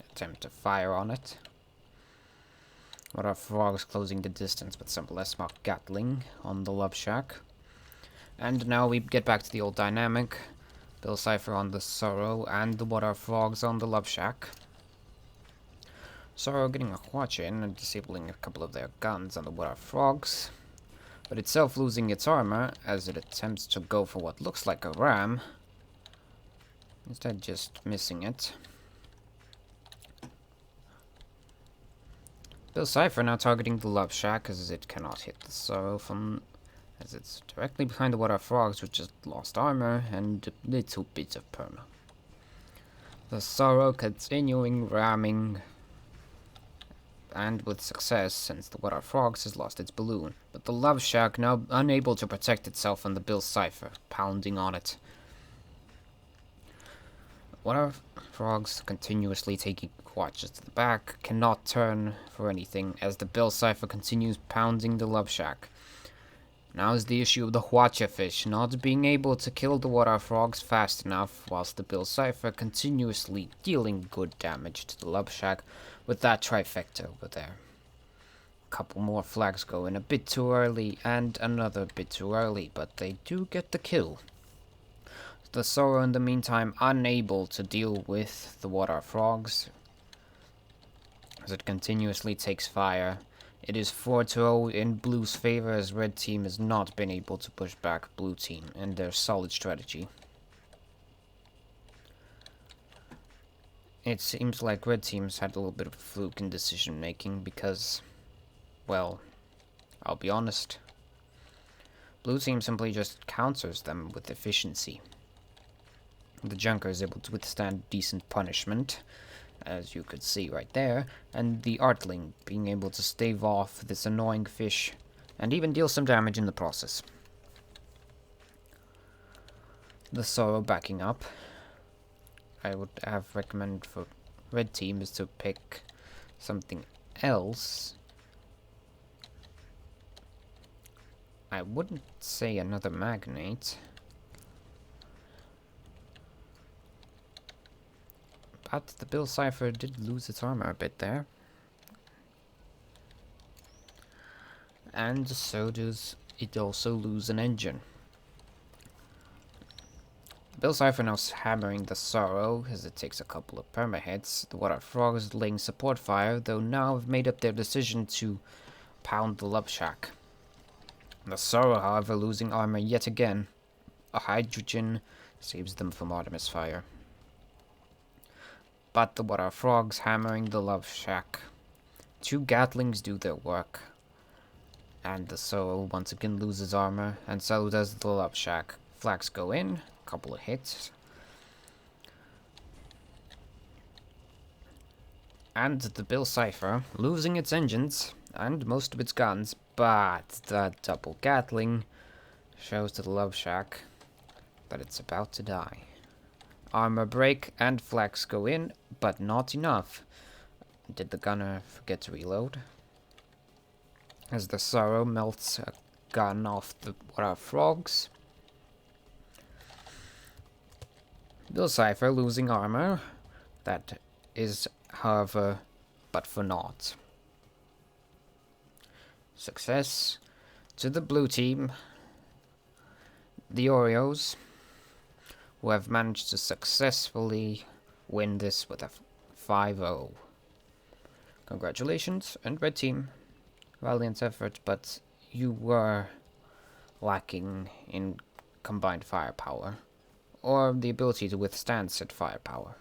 attempt to fire on it. What are frogs closing the distance with some less marked Gatling on the Love Shack. And now we get back to the old dynamic. Bill Cipher on the Sorrow and the What Are Frogs on the Love Shack. Sorrow getting a watch in and disabling a couple of their guns on the What Are Frogs, but itself losing its armor as it attempts to go for what looks like a ram, instead just missing it. Bill Cipher now targeting the Love Shack as it cannot hit the Sorrow as it's directly behind the What Are Frogs, which just lost armor and a little bit of perma. The Sorrow continuing ramming, and with success, since the What Are Frogs has lost its balloon, but the Love Shack now unable to protect itself on the Bill Cipher, pounding on it. What Are Frogs continuously taking watches to the back, cannot turn for anything as the Bill Cipher continues pounding the Love Shack. Now is the issue of the Hwacha fish not being able to kill the What Are Frogs fast enough, whilst the Bill Cipher continuously dealing good damage to the Love Shack with that trifecta over there. A couple more flags go in a bit too early, and another bit too early, but they do get the kill. The Sorrow in the meantime unable to deal with the What Are Frogs, as it continuously takes fire. It is 4-0 in Blue's favor, as Red team has not been able to push back Blue team and their solid strategy. It seems like Red team's had a little bit of a fluke in decision making because, well, I'll be honest, Blue team simply just counters them with efficiency. The Junker is able to withstand decent punishment, as you could see right there, and the Artling being able to stave off this annoying fish, and even deal some damage in the process. The Sorrow backing up. I would have recommend for red team is to pick something else. I wouldn't say another Magnate. But the Bill Cipher did lose its armor a bit there. And so does it also lose an engine. Bill Cipher now hammering the Sorrow, as it takes a couple of perma-hits. The Water Frogs laying support fire, though now have made up their decision to pound the Love Shack. The Sorrow, however, losing armor yet again. A hydrogen saves them from Artemis fire. But the Water Frogs hammering the Love Shack. 2 Gatlings do their work. And the Sorrow once again loses armor, and so does the Love Shack. Flags go in, couple of hits. And the Bill Cipher losing its engines and most of its guns, but that double Gatling shows to the Love Shack that it's about to die. Armor break and flags go in, but not enough. Did the gunner forget to reload? As the Sorrow melts a gun off the Water Frogs. Bill Cipher losing armor. That is, however, but for naught. Success to the blue team. The Oreos, who have managed to successfully win this with a 5-0. Congratulations, and red team. Valiant effort, but you were lacking in combined firepower, or the ability to withstand said firepower.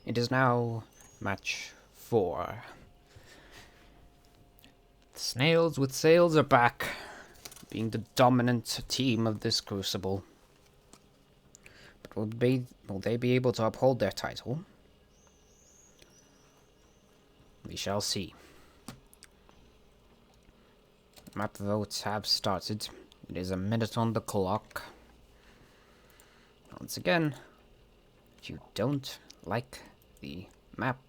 It is now match 4. The Snails with Sails are back. being the dominant team of this Crucible. But will they be able to uphold their title? We shall see. Map votes have started. It is a minute on the clock. Once again, if you don't like the map,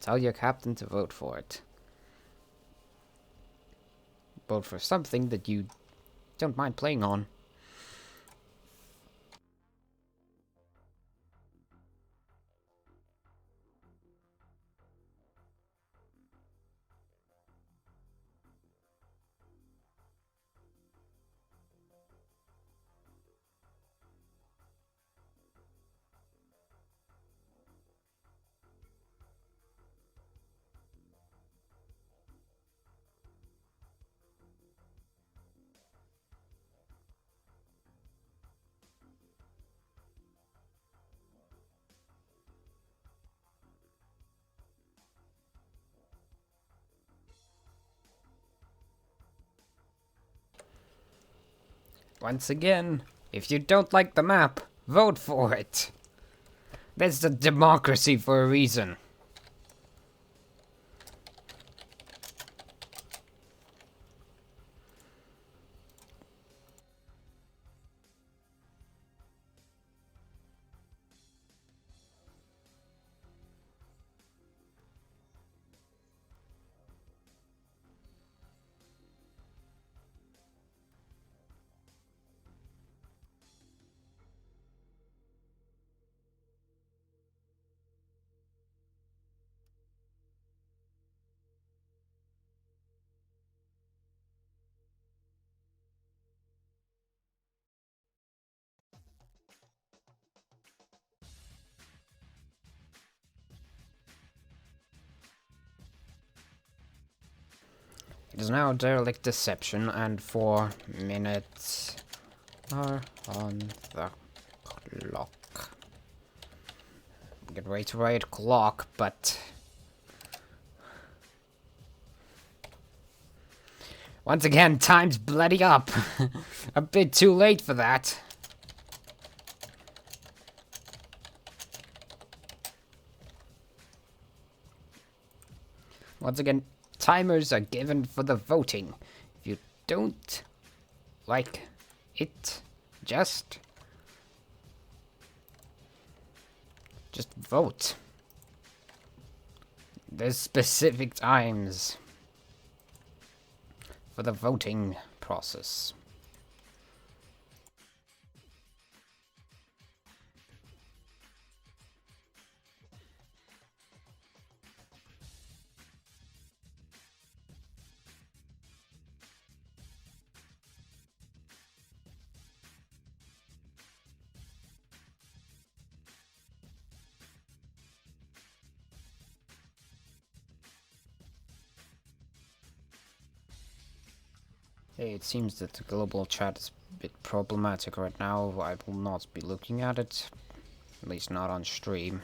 tell your captain to vote for it. Vote for something that you don't mind playing on. Once again, if you don't like the map, vote for it. There's a democracy for a reason. It is now derelict deception, and 4 minutes are on the clock. Get ready to write clock, but once again, time's bloody up. A bit too late for that. Once again, timers are given for the voting. If you don't like it, just vote. There's specific times for the voting process. Hey, it seems that the global chat is a bit problematic right now. I will not be looking at it. At least not on stream.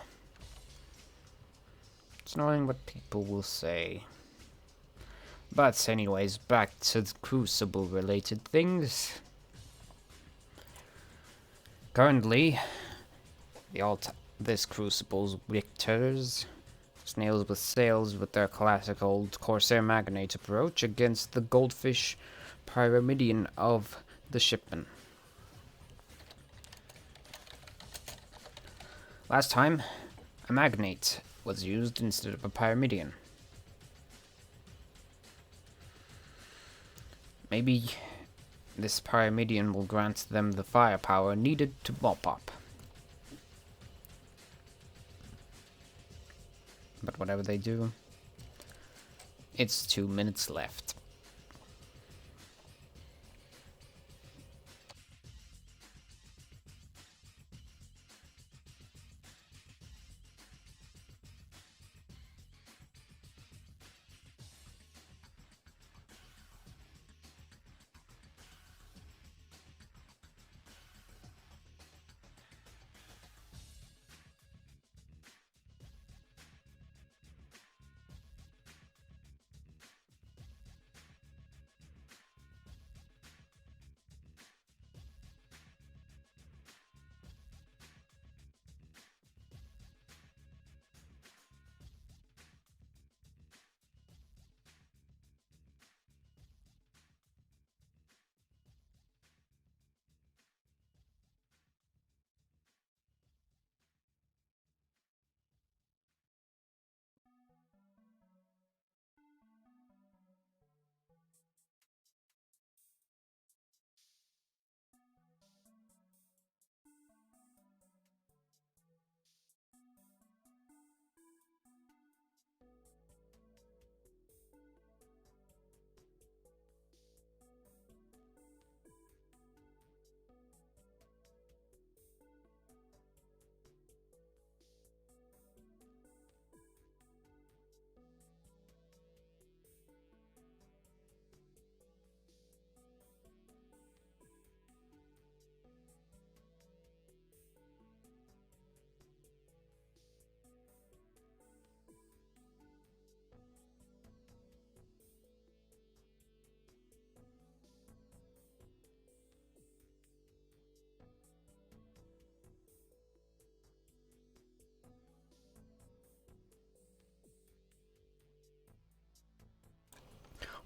It's knowing what people will say. But anyways, back to the Crucible related things. Currently, this Crucible's victors, snails with sails with their classic old Corsair Magnate approach against the Goldfish Pyramidion of the shipman. Last time, a Magnate was used instead of a Pyramidion. Maybe this Pyramidion will grant them the firepower needed to mop up. But whatever they do, it's 2 minutes left.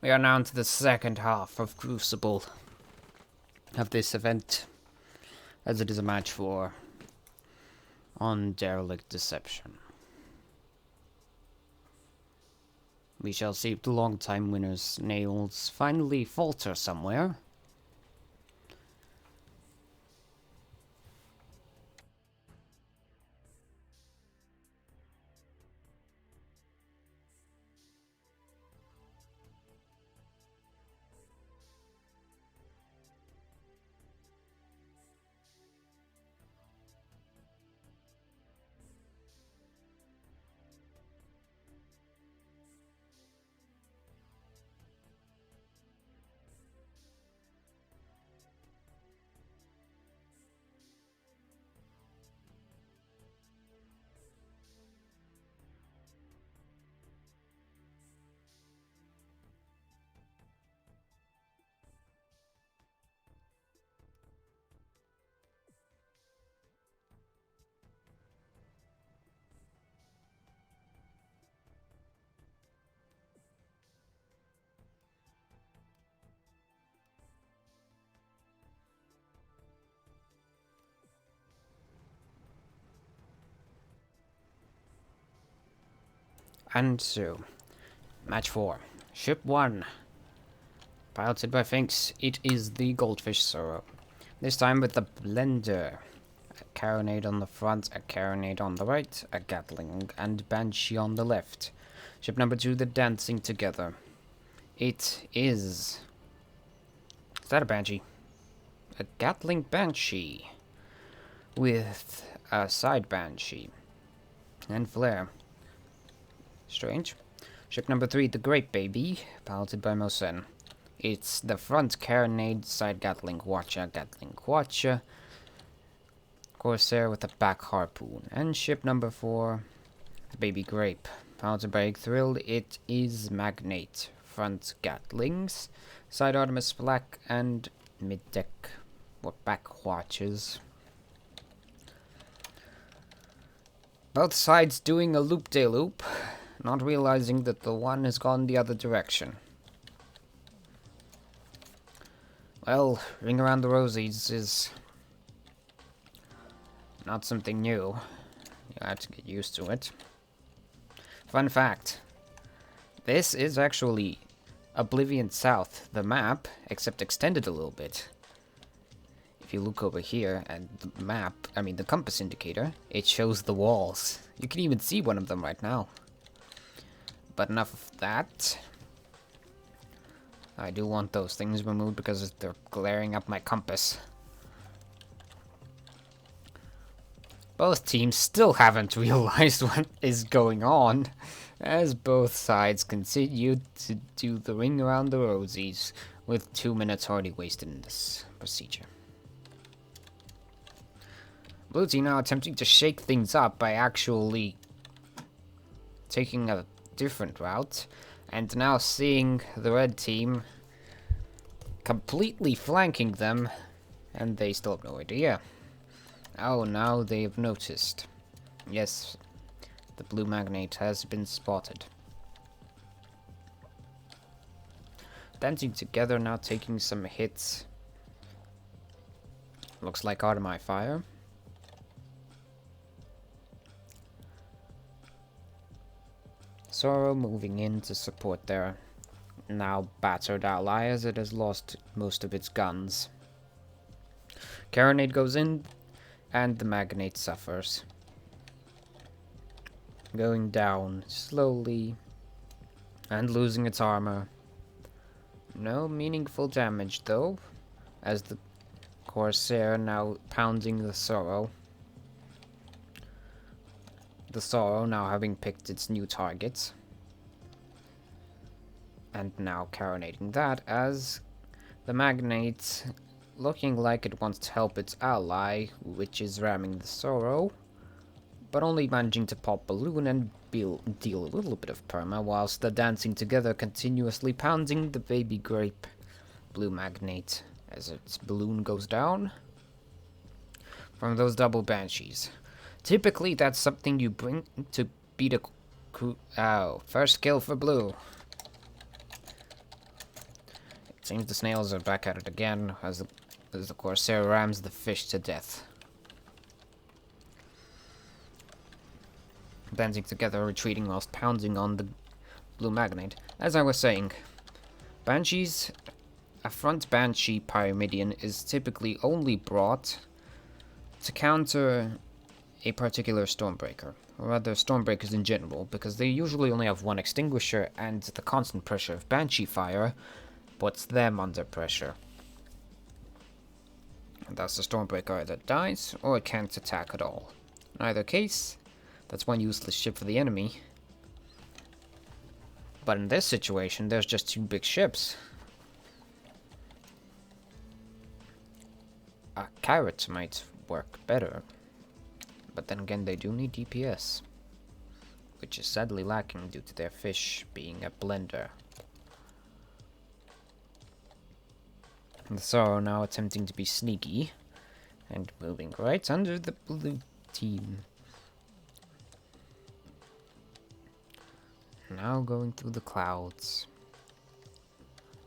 We are now into the second half of Crucible of this event, as it is a match 4 on Derelict Deception. We shall see if the long-time winner's nails finally falter somewhere. And so, match 4. Ship 1. Piloted by Finks, it is the Goldfish Sorrow. This time with the Blender. A Carronade on the front, a Carronade on the right, a Gatling and Banshee on the left. Ship number 2, the Dancing Together. It is... Is that a Banshee? A Gatling Banshee. With a side Banshee. And Flare. Strange. Ship number 3, the Great Baby, piloted by Mosen. It's the front Carronade, side Gatling Watcher, Corsair with a back Harpoon. And ship number 4, the Baby Grape, piloted by Egg Thrill. It is Magnate, front Gatlings, side Artemis Black, and mid-deck or back Watches. Both sides doing a loop-de-loop. Not realizing that the one has gone the other direction. Well, Ring Around the Rosies is not something new. You have to get used to it. Fun fact. This is actually Oblivion South, the map, except extended a little bit. If you look over here at the map, the compass indicator, it shows the walls. You can even see one of them right now. But enough of that. I do want those things removed because they're glaring up my compass. Both teams still haven't realized what is going on, as both sides continue to do the Ring Around the Rosies, with 2 minutes already wasted in this procedure. Blue team now attempting to shake things up by actually taking a different route, and now seeing the red team completely flanking them, and they still have no idea. Oh, now they've noticed. Yes, the blue Magnate has been spotted. Dancing Together now taking some hits. Looks like Artemi Fire. Sorrow moving in to support their now battered ally as it has lost most of its guns. Carronade goes in and the Magnate suffers. Going down slowly and losing its armor. No meaningful damage though, as the Corsair now pounding the Sorrow. The Sorrow now having picked its new targets. And now carronading that as the Magnate looking like it wants to help its ally, which is ramming the Sorrow, but only managing to pop Balloon and deal a little bit of perma, whilst the Dancing Together continuously pounding the Baby Grape blue Magnate as its Balloon goes down from those double Banshees. Typically, that's something you bring to beat a crew. Oh, first kill for blue. Seems the snails are back at it again as the Corsair rams the fish to death. Banding together, retreating whilst pounding on the blue magnate. As I was saying, Banshees, a front Banshee Pyramidion is typically only brought to counter a particular Stormbreaker, or rather Stormbreakers in general, because they usually only have one extinguisher and the constant pressure of Banshee fire puts them under pressure. And thus the Stormbreaker either dies or it can't attack at all. In either case, that's one useless ship for the enemy. But in this situation, there's just two big ships. A carrot might work better. But then again, they do need DPS. Which is sadly lacking due to their fish being a blender. The Sorrow now attempting to be sneaky. And moving right under the blue team. Now going through the clouds.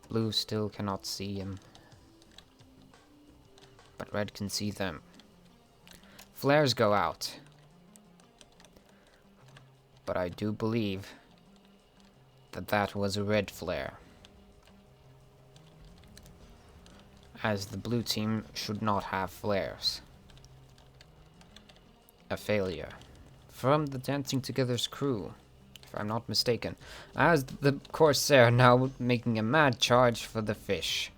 Blue still cannot see him. But red can see them. Flares go out. But I do believe that that was a red flare. As the blue team should not have flares. A failure. From the Dancing Together's crew, if I'm not mistaken. As the Corsair now making a mad charge for the fish.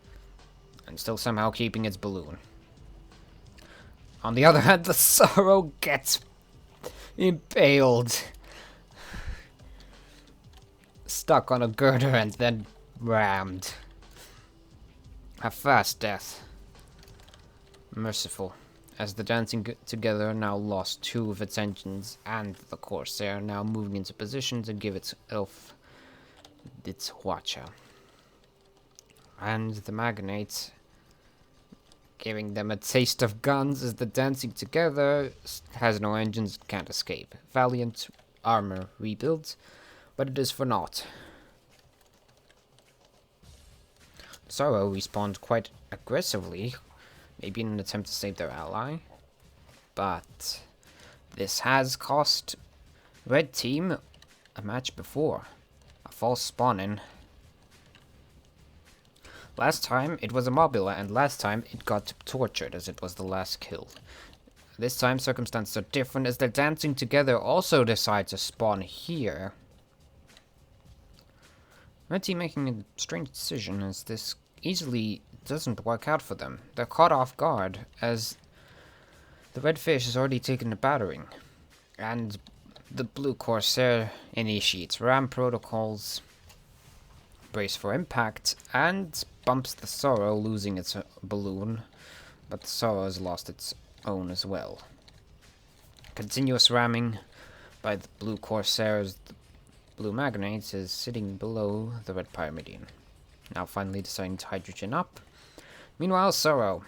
And still somehow keeping its balloon. On the other hand, the Sorrow gets impaled. Stuck on a girder and then rammed. A fast death. Merciful. As the Dancing Together now lost two of its engines and the Corsair now moving into position to give itself its watcher. And the Magnate giving them a taste of guns as the Dancing Together has no engines and can't escape. Valiant armor rebuilds, but it is for naught. Sorrow respawned quite aggressively, maybe in an attempt to save their ally, but this has cost Red Team a match before. A false spawn-in. Last time it was a Mobula, and last time it got tortured as it was the last kill. This time circumstances are different as they're Dancing Together also decide to spawn here. Red Team making a strange decision as this easily doesn't work out for them. They're caught off guard as the red fish has already taken a battering. And the blue Corsair initiates ram protocols, brace for impact, and bumps the Sorrow, losing its balloon. But the Sorrow has lost its own as well. Continuous ramming by the blue Corsair as the blue Magnate is sitting below the red Pyramidion. Now finally deciding to hydrogen up. Meanwhile, Sorrow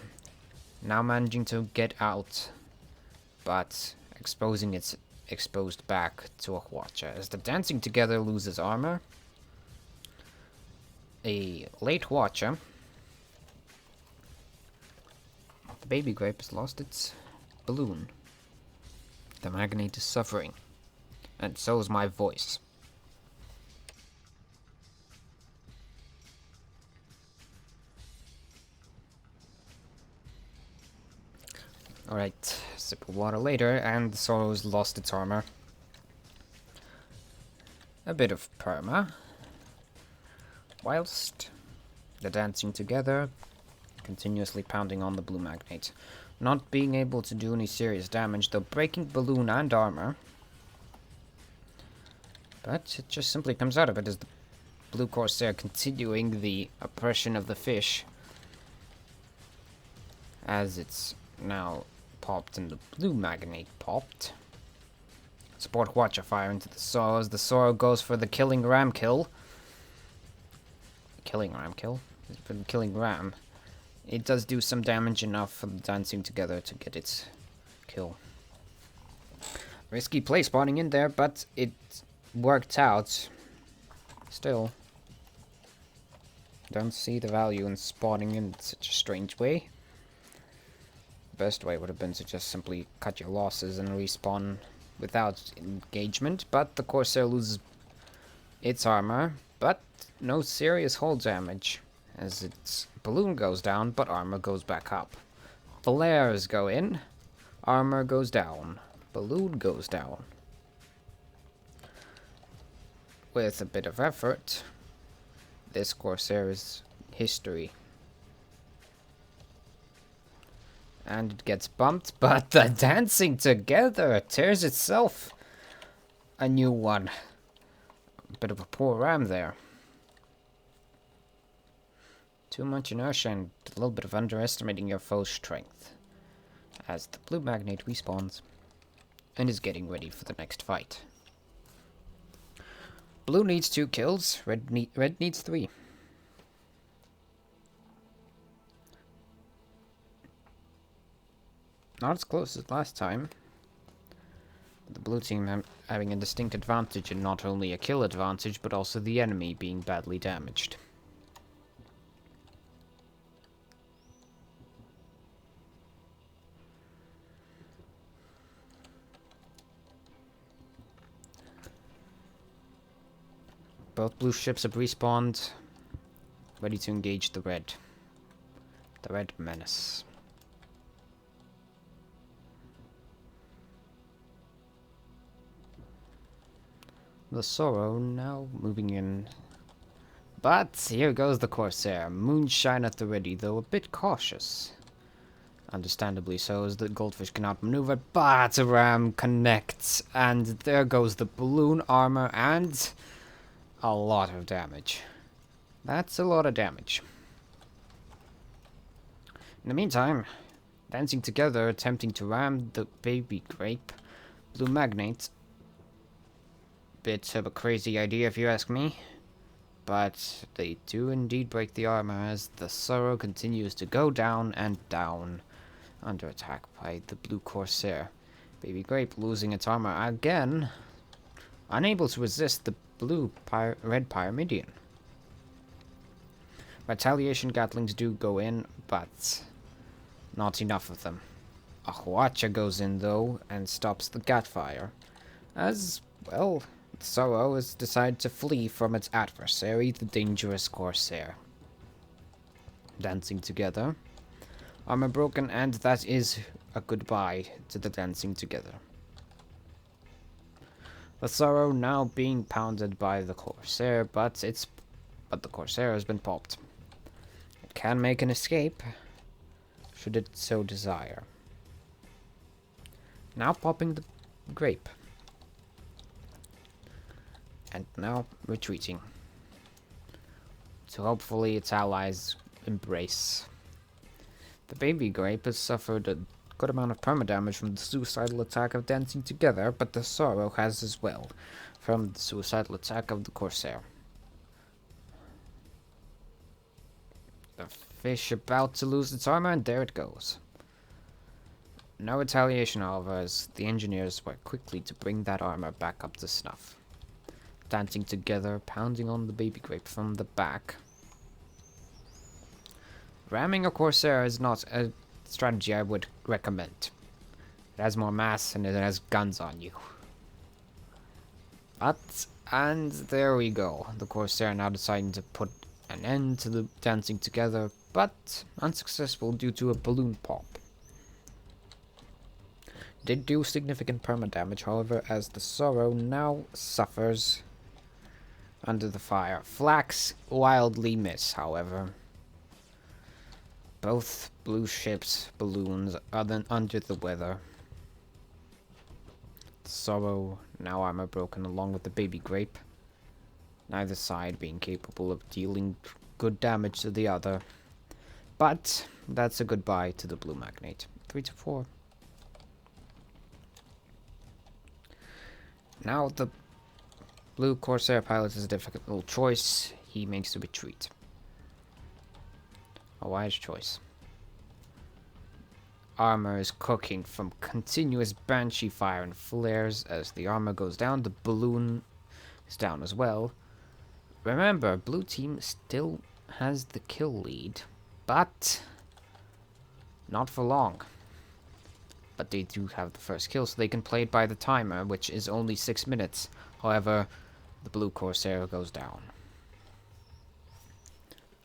now managing to get out, but exposing its exposed back to a Watcher as the Dancing Together loses armor. A late Watcher. The Baby Grape has lost its balloon. The Magnate is suffering, and so is my voice. Alright, sip of water later, and the Sorrow's lost its armor. A bit of perma. Whilst the Dancing Together continuously pounding on the blue Magnate. Not being able to do any serious damage, though breaking balloon and armor. But it just simply comes out of it as the blue Corsair continuing the oppression of the fish. As it's now popped and the blue Magnate popped. Support Watcher fire into the Sorrow as the Sorrow goes for the killing ram kill. Killing ram kill? For the killing ram. It does do some damage enough for the Dancing Together to get its kill. Risky play spawning in there, but it worked out. Still. Don't see the value in spawning in such a strange way. The best way would have been to just simply cut your losses and respawn without engagement, but the Corsair loses its armor, but no serious hull damage, as its balloon goes down, but armor goes back up. Flares go in, armor goes down, balloon goes down. With a bit of effort, this Corsair is history. And it gets bumped, but the dancing together tears itself a new one. A bit of a poor ram there. Too much inertia and a little bit of underestimating your foe's strength. As the blue magnate respawns and is getting ready for the next fight. Blue needs 2 kills, red needs 3. Not as close as last time. The blue team having a distinct advantage in not only a kill advantage, but also the enemy being badly damaged. Both blue ships have respawned, ready to engage the red. The red menace. The Sorrow now moving in. But here goes the Corsair. Moonshine at the ready, though a bit cautious. Understandably so, as the goldfish cannot maneuver, but a ram connects. And there goes the balloon armor and a lot of damage. That's a lot of damage. In the meantime, dancing together, attempting to ram the baby grape. Blue magnate. Bit of a crazy idea if you ask me. But they do indeed break the armor as the Sorrow continues to go down and down. Under attack by the blue Corsair. Baby grape losing its armor again. Unable to resist the red Pyramidion. Retaliation Gatlings do go in, but not enough of them. A Huacha goes in though, and stops the Gatfire. As, well, the Sorrow has decided to flee from its adversary, the dangerous Corsair. Dancing together. Armor broken, and that is a goodbye to the dancing together. The Sorrow now being pounded by the Corsair, but the Corsair has been popped. It can make an escape, should it so desire. Now popping the grape. And now retreating. To hopefully its allies embrace. The baby grape has suffered a good amount of permadamage from the suicidal attack of dancing together, but the Sorrow has as well, from the suicidal attack of the Corsair. The fish about to lose its armor, and there it goes. No retaliation, however, as the engineers work quickly to bring that armor back up to snuff. Dancing together, pounding on the baby grape from the back. Ramming a Corsair is not a strategy I would recommend. It has more mass and it has guns on you. But, and there we go. The Corsair now deciding to put an end to the dancing together, but unsuccessful due to a balloon pop. Did do significant permadamage, however, as the Sorrow now suffers under the fire. Flax wildly miss, however. Both blue ships' balloons are then under the weather. Sorrow now armor broken along with the baby grape. Neither side being capable of dealing good damage to the other. But that's a goodbye to the blue magnate. 3-4. Now the blue Corsair pilot has a difficult choice. He makes a retreat. A wise choice. Armor is cooking from continuous banshee fire and flares. As the armor goes down, the balloon is down as well. Remember, blue team still has the kill lead, but not for long. But they do have the first kill, so they can play it by the timer, which is only 6 minutes. However, the blue Corsair goes down.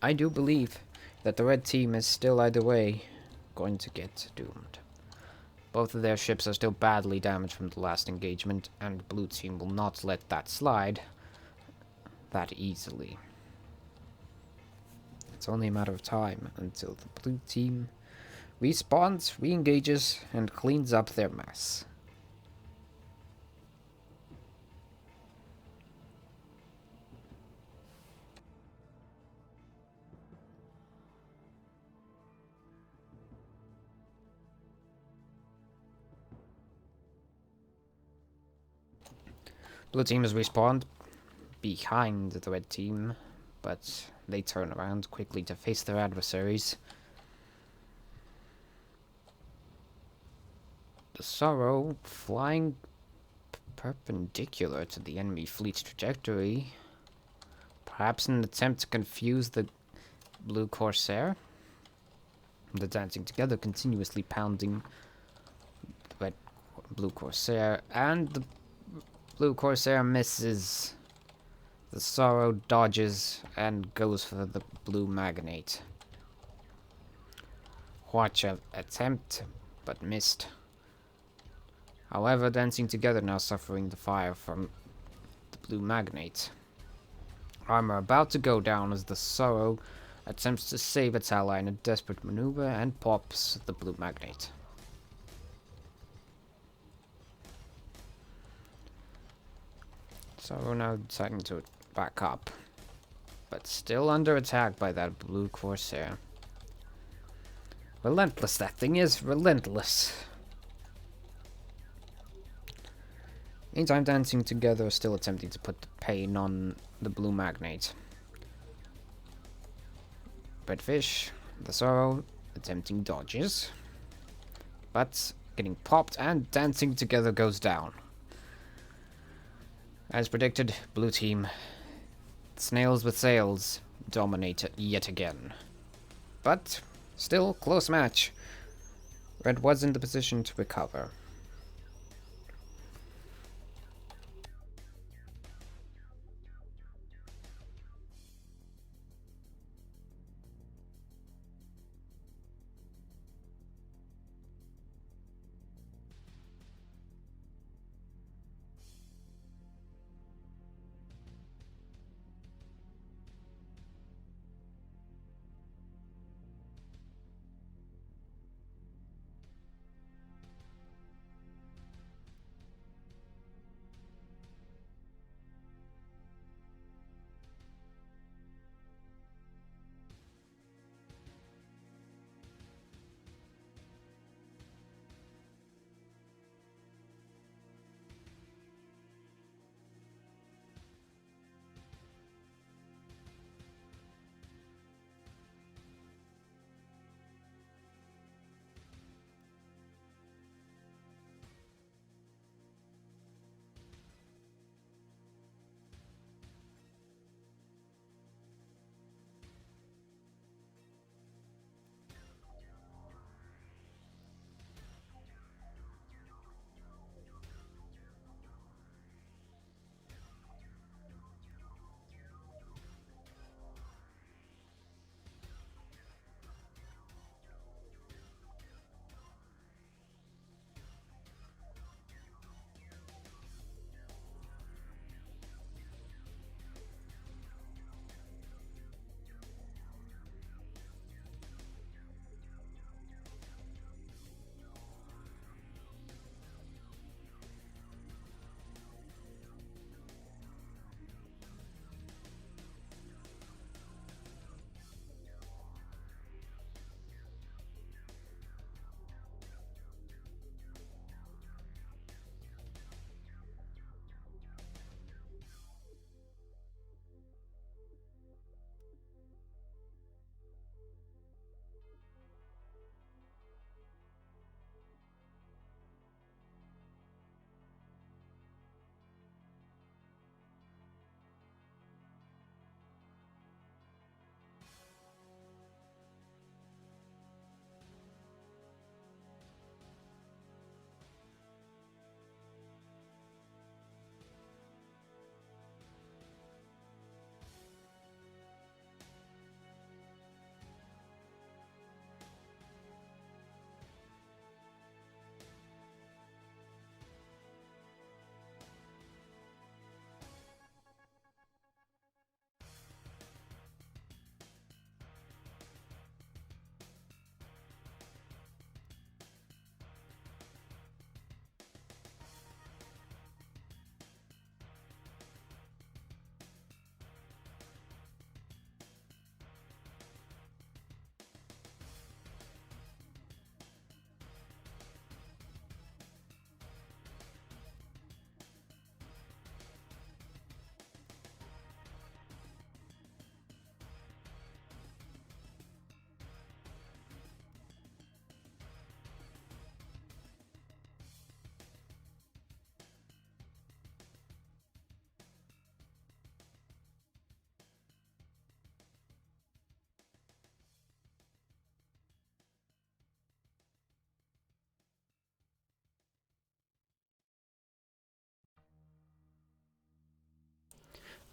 I do believe that the red team is still either way going to get doomed. Both of their ships are still badly damaged from the last engagement, and the blue team will not let that slide that easily. It's only a matter of time until the blue team respawns, re-engages, and cleans up their mess. Blue team has respawned behind the red team, but they turn around quickly to face their adversaries. The Sorrow flying perpendicular to the enemy fleet's trajectory, perhaps in an attempt to confuse the blue Corsair. The dancing together, continuously pounding the red blue Corsair, and the blue Corsair misses. The Sorrow dodges and goes for the blue Magnate. Watch attempt, but missed. However, dancing together now suffering the fire from the blue Magnate. Armor about to go down as the Sorrow attempts to save its ally in a desperate maneuver and pops the blue Magnate. Sorrow now deciding to back up, but still under attack by that blue Corsair. Relentless, that thing is relentless. Meantime, dancing together, still attempting to put the pain on the blue Magnate. Redfish, the Sorrow, attempting dodges, but getting popped, and dancing together goes down. As predicted, blue team, snails with sails, dominate yet again. But still, close match. Red was in the position to recover.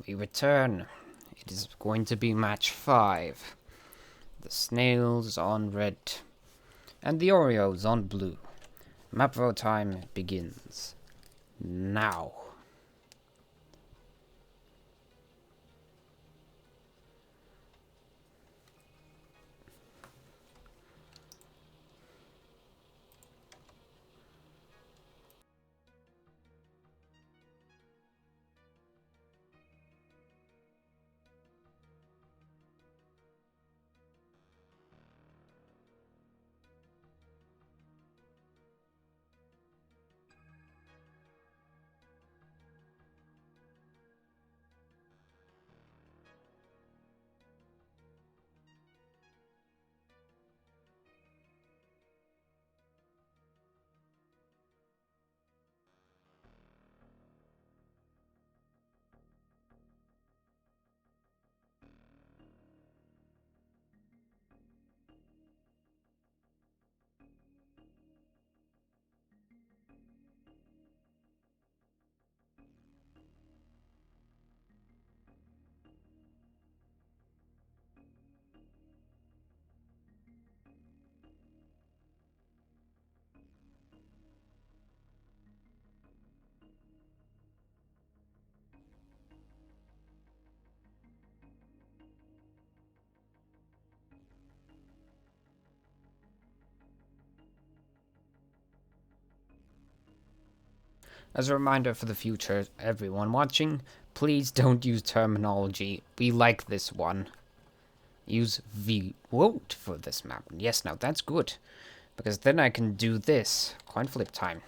we return. It is going to be match 5. The snails on red, and the Oreos on blue. Map vote time begins now. As a reminder for the future, everyone watching, please don't use terminology. We like this one. Use vote for this map. Yes, now that's good. Because then I can do this. Coin flip time.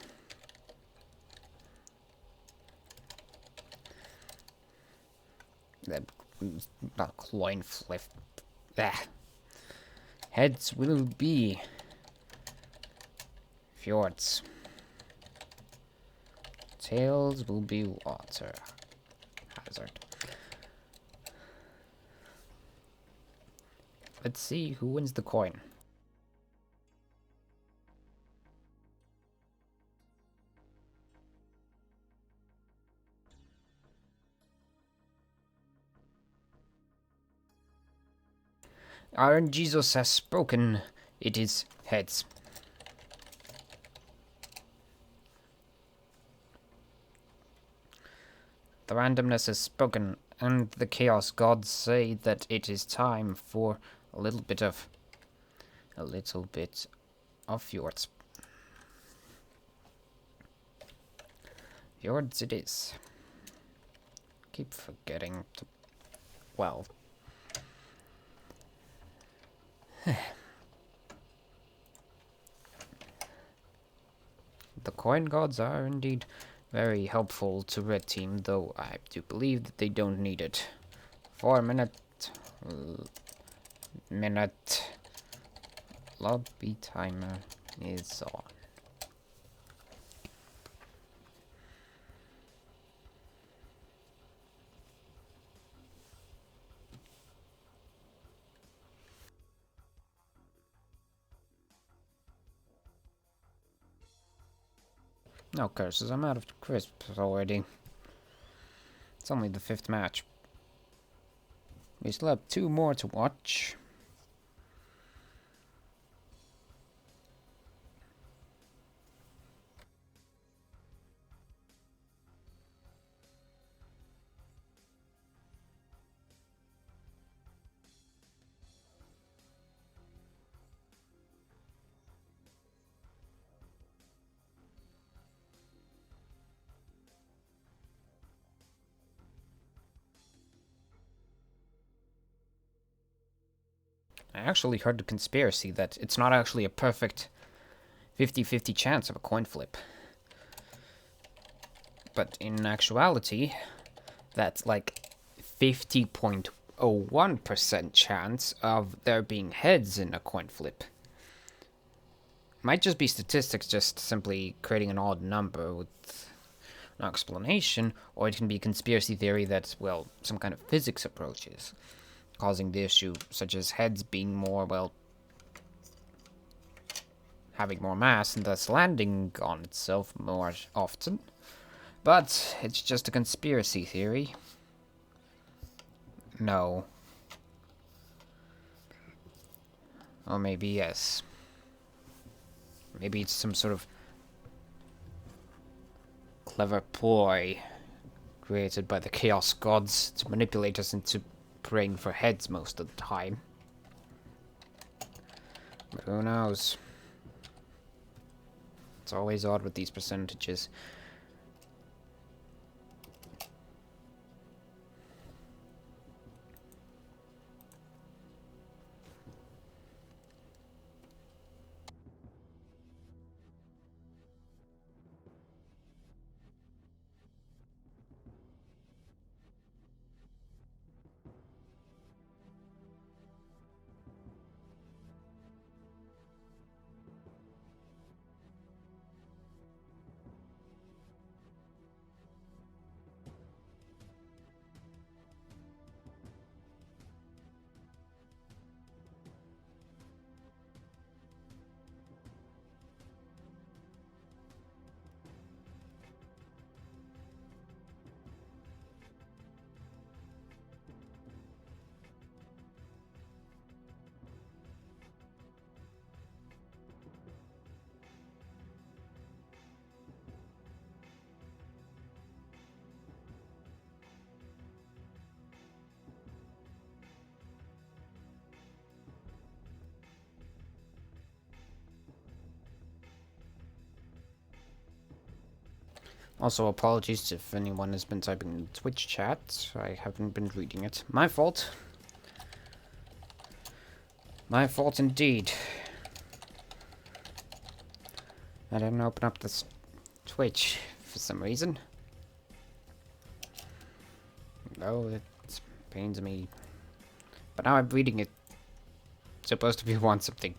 Not coin flip. Ah. Heads will be fjords. Tails will be water. Hazard. Let's see who wins the coin. Iron Jesus has spoken. It is heads. The randomness has spoken, and the chaos gods say that it is time for a little bit of fjords. Fjords it is. Keep forgetting to, well. The coin gods are indeed very helpful to red team, though I do believe that they don't need it. 4 minute lobby timer is on. No curses, I'm out of crisps already. It's only the 5th match. We still have 2 more to watch. I actually heard the conspiracy that it's not actually a perfect 50-50 chance of a coin flip. But in actuality, that's like 50.01% chance of there being heads in a coin flip. Might just be statistics just simply creating an odd number with no explanation, or it can be conspiracy theory that, well, some kind of physics approaches causing the issue, such as heads being more, well, having more mass and thus landing on itself more often. But it's just a conspiracy theory. No. Or maybe yes. Maybe it's some sort of clever ploy created by the Chaos Gods to manipulate us into praying for heads most of the time. But who knows? It's always odd with these percentages. Also, apologies if anyone has been typing in the Twitch chat. I haven't been reading it. My fault. My fault indeed. I didn't open up this Twitch for some reason. No, it pains me. But now I'm reading it. It's supposed to be one something.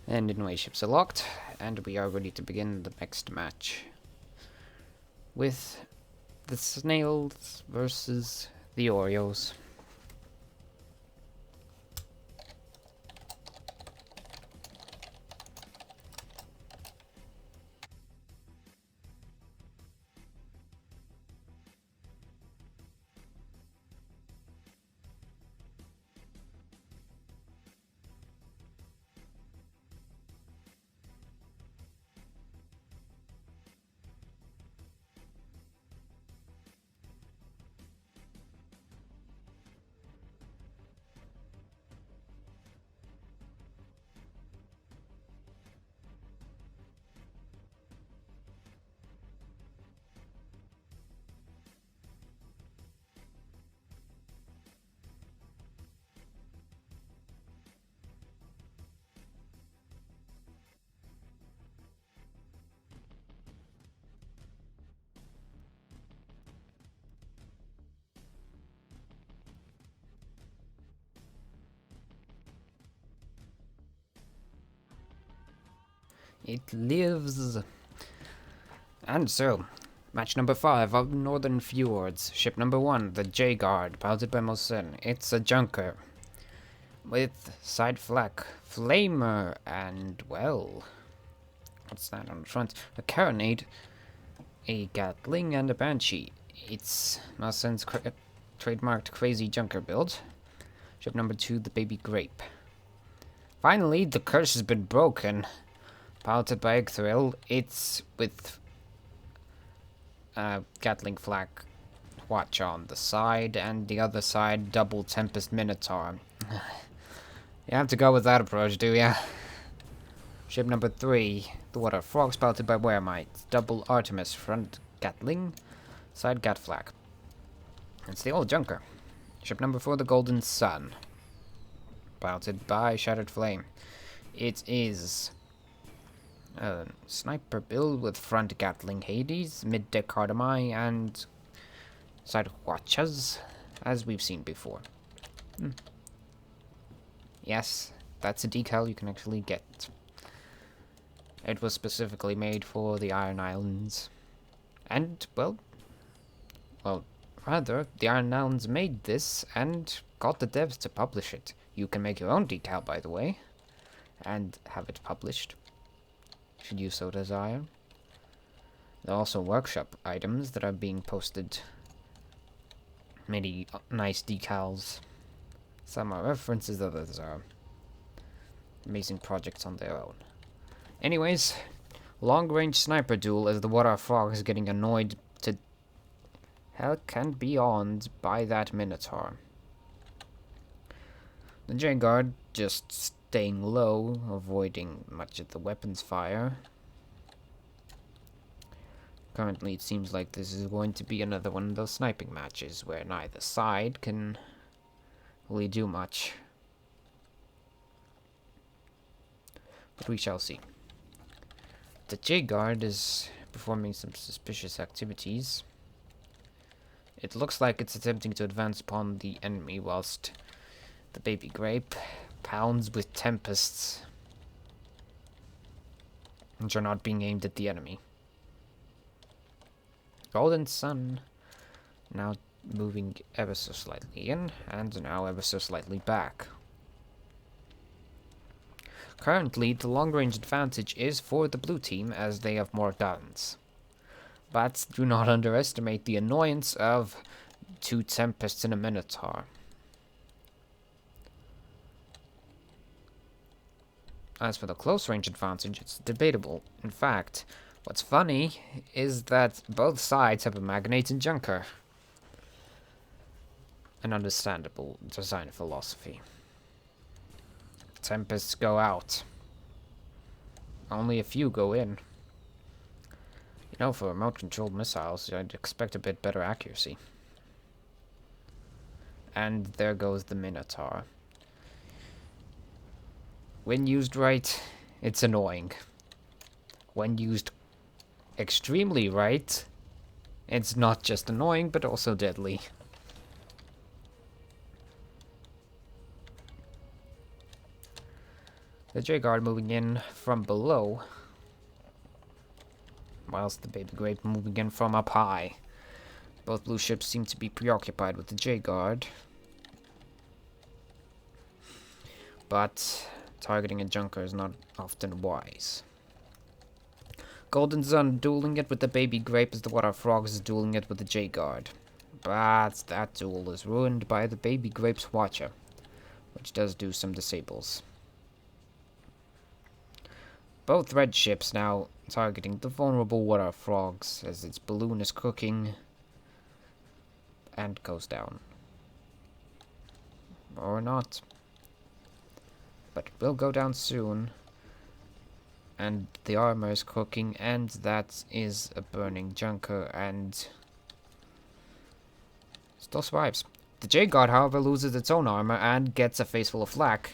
And anyway, ships are locked, and we are ready to begin the next match. With the snails versus the Oreos. It lives. And so, match number 5 of Northern Fjords. Ship number 1, the J-Guard, piloted by Mosen. It's a junker. With side flak, flamer, and, well... what's that on the front? A carronade, a Gatling, and a Banshee. It's Mosen's trademarked crazy junker build. Ship number 2, the Baby Grape. Finally, the curse has been broken. Piloted by Egthrill, it's with Gatling flak watch on the side, and the other side double Tempest Minotaur. You have to go with that approach, do ya? Ship number 3, the Water Frogs, piloted by Weremite. Double Artemis, front Gatling, side Gat flak. It's the old junker. Ship number 4, the Golden Sun, piloted by Shattered Flame. It is sniper build with front Gatling Hades, mid-deck Cardamai, and side Watchas, as we've seen before. Yes, that's a decal you can actually get. It was specifically made for the Iron Islands. And, well, rather, the Iron Islands made this and got the devs to publish it. You can make your own decal, by the way, and have it published, should you so desire. There are also workshop items that are being posted Many nice decals. Some are references, others are amazing projects on their own. Anyways, long-range sniper duel as the water frog is getting annoyed to heck and beyond by that Minotaur. The J-Guard just staying low, avoiding much of the weapons fire. Currently, it seems like this is going to be another one of those sniping matches where neither side can really do much. But we shall see. The J-Guard is performing some suspicious activities. It looks like it's attempting to advance upon the enemy whilst the Baby Grape pounds with Tempests, which are not being aimed at the enemy. Golden Sun now moving ever so slightly in, and now ever so slightly back. Currently, the long-range advantage is for the blue team as they have more guns. But do not underestimate the annoyance of 2 Tempests and a Minotaur. As for the close-range advantage, it's debatable. In fact, what's funny is that both sides have a Magnate and Junker. An understandable design philosophy. Tempests go out. Only a few go in. You know, for remote-controlled missiles, I'd expect a bit better accuracy. And there goes the Minotaur. When used right, it's annoying. When used extremely right, it's not just annoying, but also deadly. The J-Guard moving in from below, whilst the Baby Grape moving in from up high. Both blue ships seem to be preoccupied with the J-Guard, but targeting a Junker is not often wise. Golden Sun dueling it with the Baby Grape as the Water Frogs is dueling it with the J-Guard. But that duel is ruined by the Baby Grape's Watcher, which does do some disables. Both red ships now targeting the vulnerable Water Frogs as its balloon is cooking and goes down. Or not. But it will go down soon. And the armor is cooking, and that is a burning Junker, and still survives. The J-Guard, however, loses its own armor and gets a face full of flak,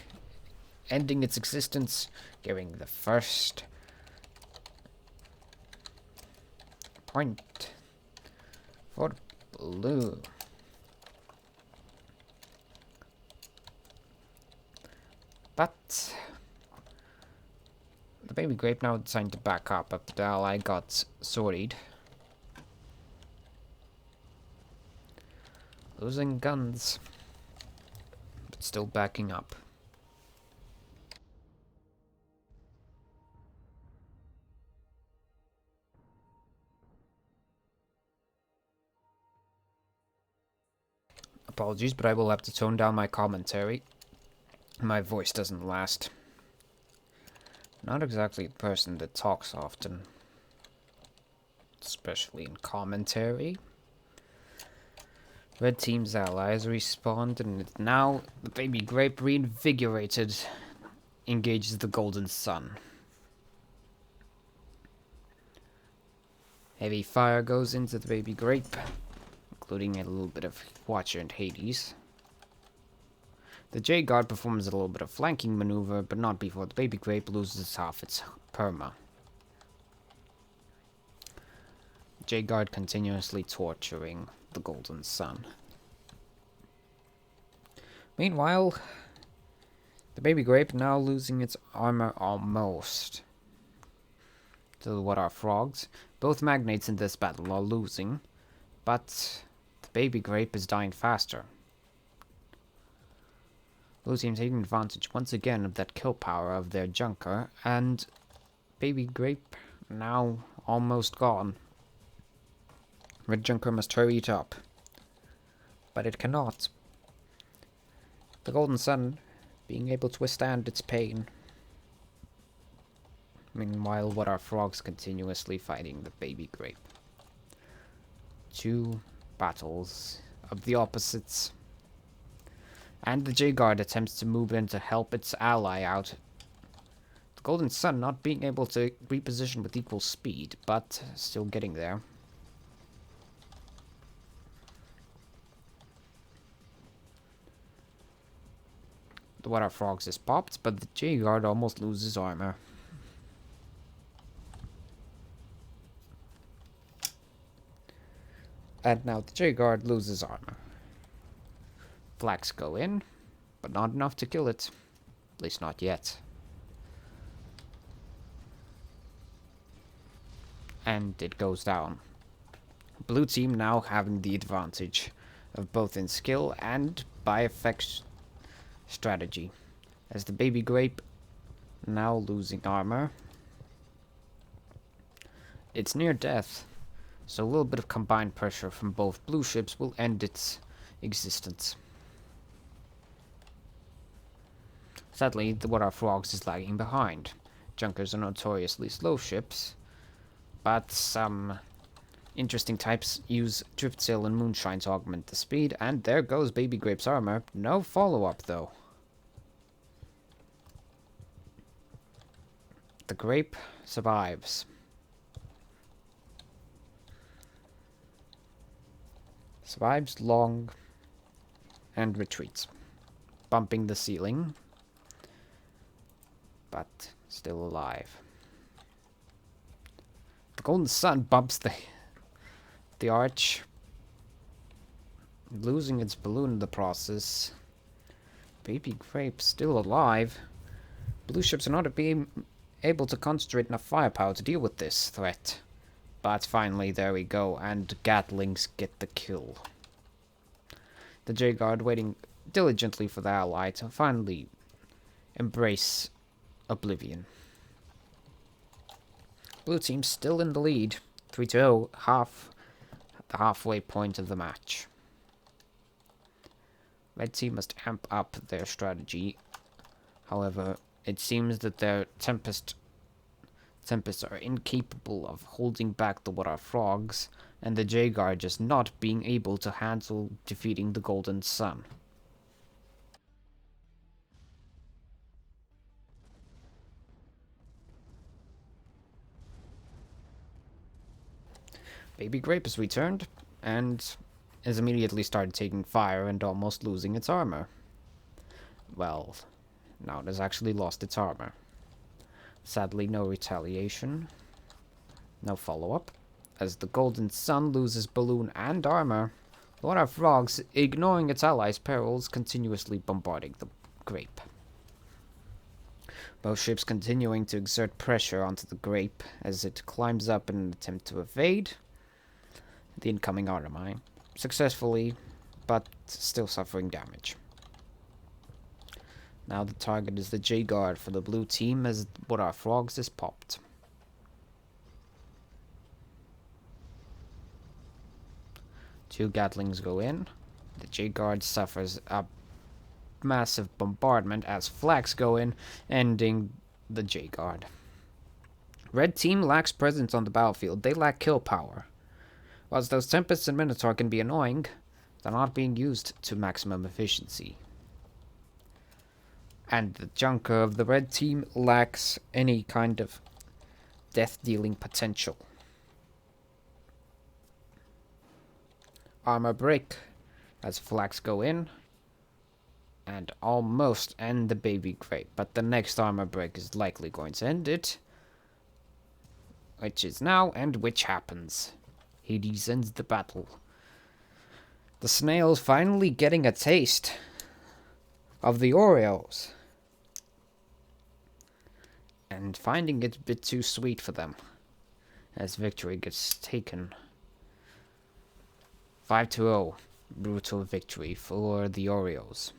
ending its existence, giving the first point for blue. But the Baby Grape now deciding to back up after the ally got sorried. Losing guns, but still backing up. Apologies, but I will have to tone down my commentary. My voice doesn't last. Not exactly a person that talks often. Especially in commentary. Red Team's allies respawned, and now the Baby Grape, reinvigorated, engages the Golden Sun. Heavy fire goes into the Baby Grape, including a little bit of Watcher and Hades. The J-Guard performs a little bit of flanking maneuver, but not before the Baby Grape loses half its perma. J-Guard continuously torturing the Golden Sun. Meanwhile, the Baby Grape now losing its armor almost to what are frogs. Both magnates in this battle are losing, but the Baby Grape is dying faster. Blue team taking advantage once again of that kill power of their Junker, and Baby Grape now almost gone. Red Junker must hurry it up. but it cannot. The Golden Sun being able to withstand its pain. Meanwhile, what are frogs continuously fighting the baby grape? Two battles of the opposites. And the J-Guard attempts to move in to help its ally out. The Golden Sun not being able to reposition with equal speed, but still getting there. The Water Frogs is popped, but the J-Guard almost loses armor. And now the J-Guard loses armor. Flags go in, but not enough to kill it. At least not yet. And it goes down. Blue team now having the advantage of both in skill and by effect strategy, as the baby grape now losing armor. It's near death, so a little bit of combined pressure from both blue ships will end its existence. Sadly, the Water Frogs is lagging behind. Junkers are notoriously slow ships, but some interesting types use Drift Sail and Moonshine to augment the speed, and there goes Baby Grape's armor. No follow-up, though. The Grape survives. Survives long and retreats, bumping the ceiling, but still alive. The Golden Sun bumps the arch, losing its balloon in the process. Baby Grape still alive. Blue ships are not being able to concentrate enough firepower to deal with this threat. But finally, there we go, and Gatlings get the kill. The J-Guard waiting diligently for the ally to finally embrace oblivion. Blue team still in the lead, 3-0, the halfway point of the match. Red team must amp up their strategy. However, it seems that their Tempests are incapable of holding back the Water Frogs, and the J-Guard just not being able to handle defeating the Golden Sun. Baby Grape is returned, and has immediately started taking fire and almost losing its armor. Well, now it has actually lost its armor. Sadly, no retaliation. No follow-up. As the Golden Sun loses balloon and armor, the Water Frogs, ignoring its allies' perils, continuously bombarding the Grape. Both ships continuing to exert pressure onto the Grape as it climbs up in an attempt to evade the incoming armor mine. Successfully, but still suffering damage. Now the target is the J-Guard for the blue team as Water Frogs is popped. Two Gatlings go in. The J-Guard suffers a massive bombardment as flags go in, ending the J-Guard. Red team lacks presence on the battlefield. They lack kill power. Whilst those Tempests and Minotaur can be annoying, they're not being used to maximum efficiency. And the Junker of the red team lacks any kind of death-dealing potential. Armor break as flags go in and almost end the Baby Grape, but the next armor break is likely going to end it, which is now, and which happens. Hades ends the battle. The snails finally getting a taste of the Oreos, and finding it a bit too sweet for them, as victory gets taken. 5-0, brutal victory for the Oreos.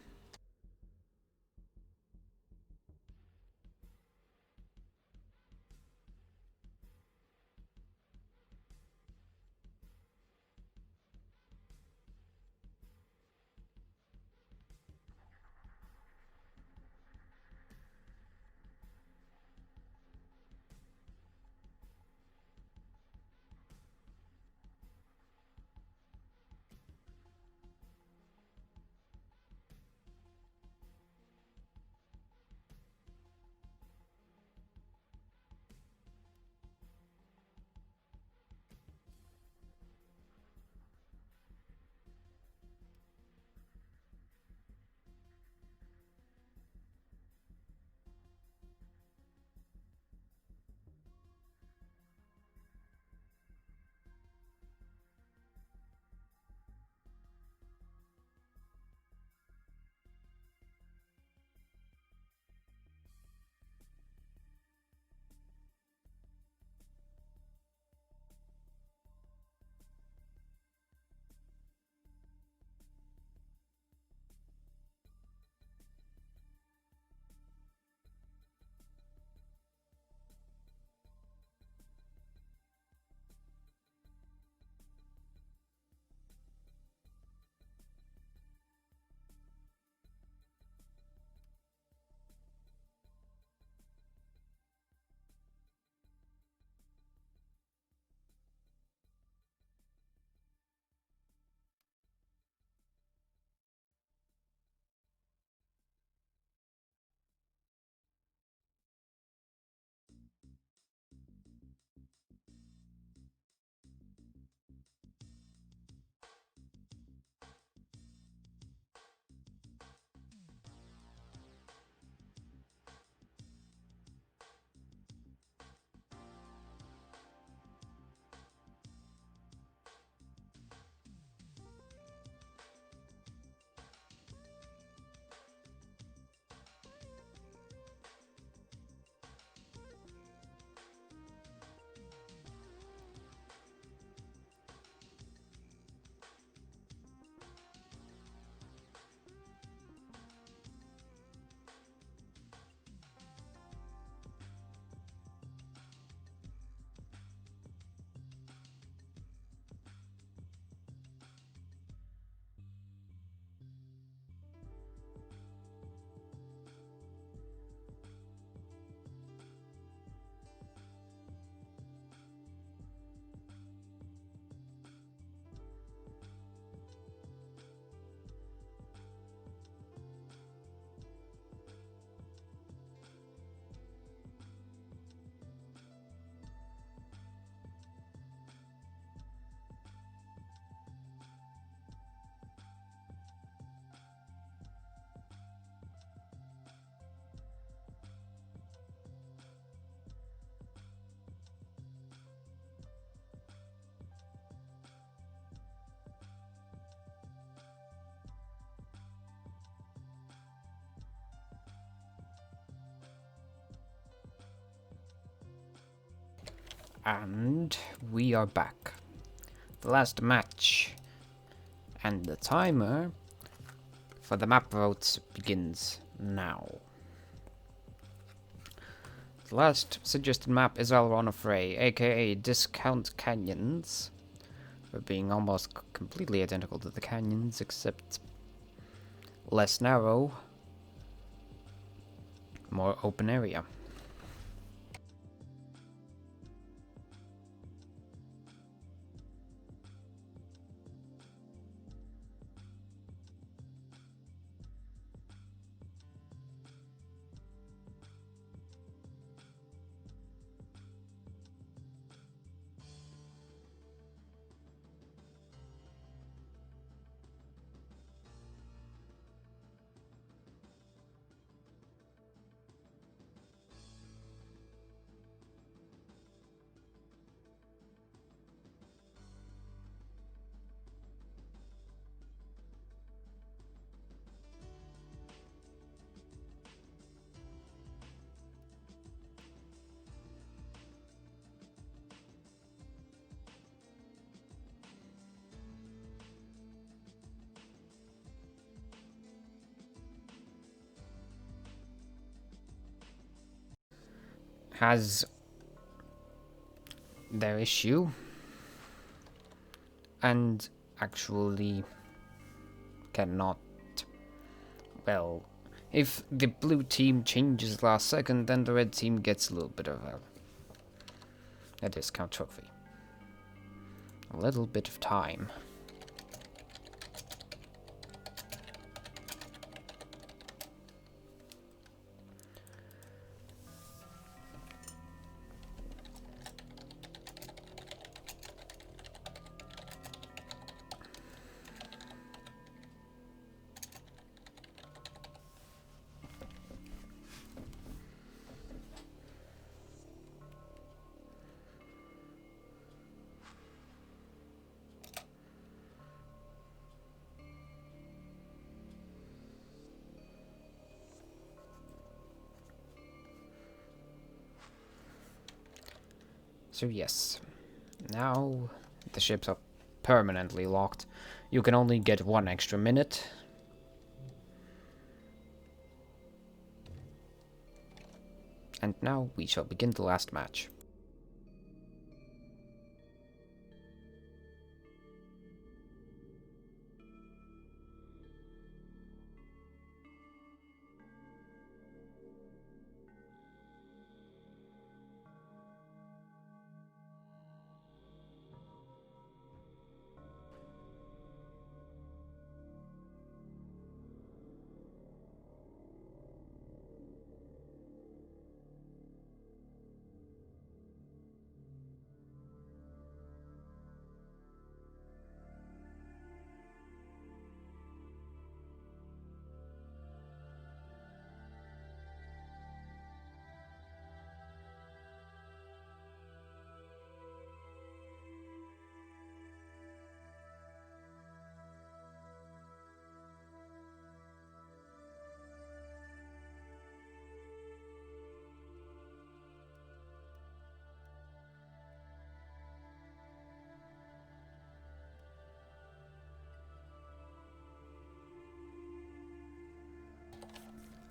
And we are back. The last match. And the timer for the map votes begins now. The last suggested map is Alron Frey, aka Discount Canyons. For being almost completely identical to the canyons, except less narrow, more open area. Has their issue and actually cannot. Well, if the blue team changes last second, then the red team gets a little bit of a discount trophy. A little bit of time. So yes, now the ships are permanently locked. You can only get 1 extra minute. And now we shall begin the last match.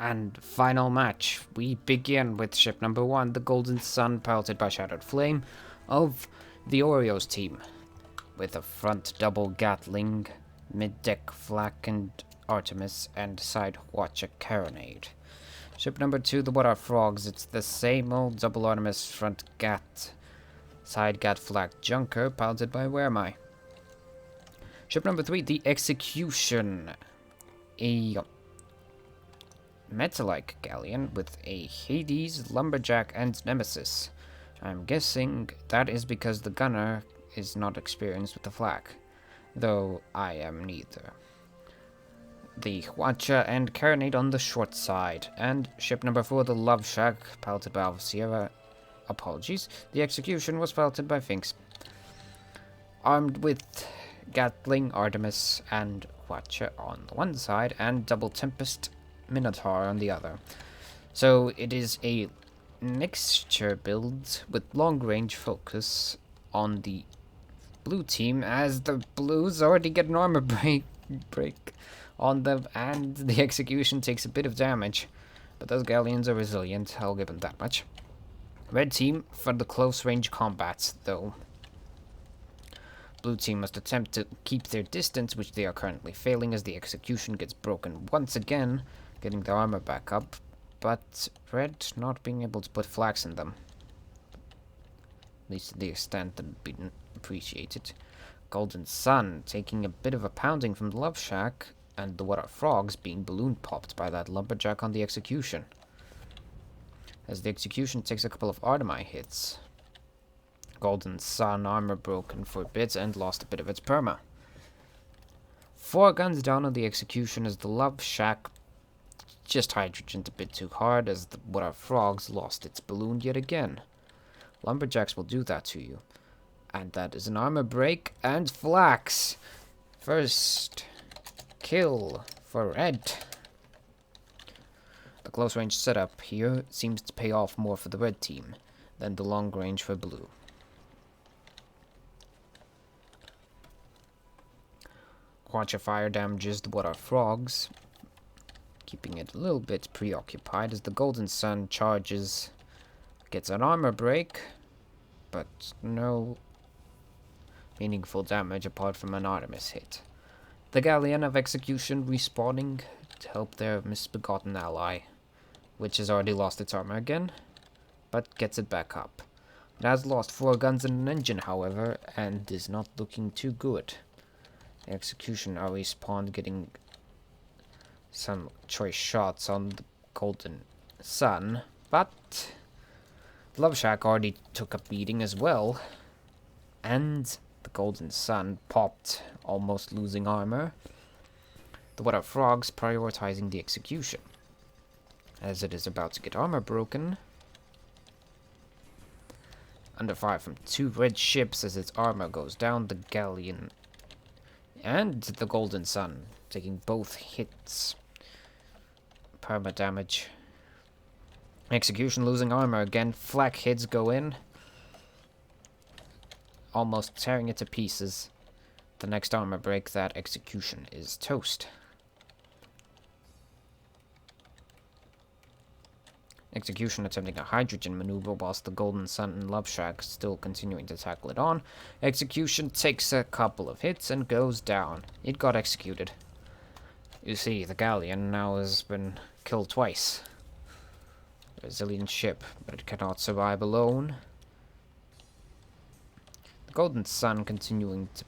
And final match, we begin with ship number 1, the Golden Sun, piloted by Shattered Flame of the Oreos team, with a front double Gatling, mid-deck Flak and Artemis, and side Watcher Carronade. Ship number 2, the What Are Frogs, it's the same old double Artemis, front Gat, side Gat Flak Junker, piloted by Where Am I? Ship number 3, the Execution, a Metalike galleon with a Hades, Lumberjack, and Nemesis. I'm guessing that is because the gunner is not experienced with the flak, though I am neither. The Watcher and Carronade on the short side, and ship number 4, the Love Shack, piloted by Alpha Sierra. Apologies, the Execution was piloted by Finks. Armed with Gatling, Artemis, and Watcher on the one side, and double Tempest Minotaur on the other. So it is a mixture build with long range focus on the blue team, as the blues already get an armor break on them, and the execution takes a bit of damage. But those galleons are resilient, I'll give them that much. Red team for the close range combats, though. Blue team must attempt to keep their distance, which they are currently failing as the execution gets broken once again, getting their armor back up, but red not being able to put flax in them. At least to the extent that would be appreciated. Golden Sun taking a bit of a pounding from the Love Shack, and the What Are Frogs being balloon popped by that lumberjack on the execution. As the execution takes a couple of Artemite hits. Golden Sun armor broken for a bit and lost a bit of its perma. 4 guns down on the execution as the Love Shack just hydrogened a bit too hard as the What Are Frogs lost its balloon yet again. Lumberjacks will do that to you. And that is an armor break and flax. First kill for red. The close range setup here seems to pay off more for the red team than the long range for blue. Quancha fire damages the What Are Frogs, keeping it a little bit preoccupied as the Golden Sun charges, gets an armor break, but no meaningful damage apart from an Artemis hit. The Galleon of Execution respawning to help their misbegotten ally, which has already lost its armor again, but gets it back up. It has lost 4 guns and an engine, however, and is not looking too good. The Execution are respawned, getting some choice shots on the Golden Sun, but Love Shack already took a beating as well, and the Golden Sun popped, almost losing armor. The What Are Frogs prioritizing the execution, as it is about to get armor broken. Under fire from 2 red ships as its armor goes down, the Galleon and the Golden Sun taking both hits. Perma damage. Execution losing armor again. Flak hits go in, almost tearing it to pieces. The next armor break, that execution is toast. Execution attempting a hydrogen maneuver whilst the Golden Sun and Love Shack still continuing to tackle it on. Execution takes a couple of hits and goes down. It got executed. You see, the Galleon now has been killed twice. Resilient ship, but it cannot survive alone. The Golden Sun continuing to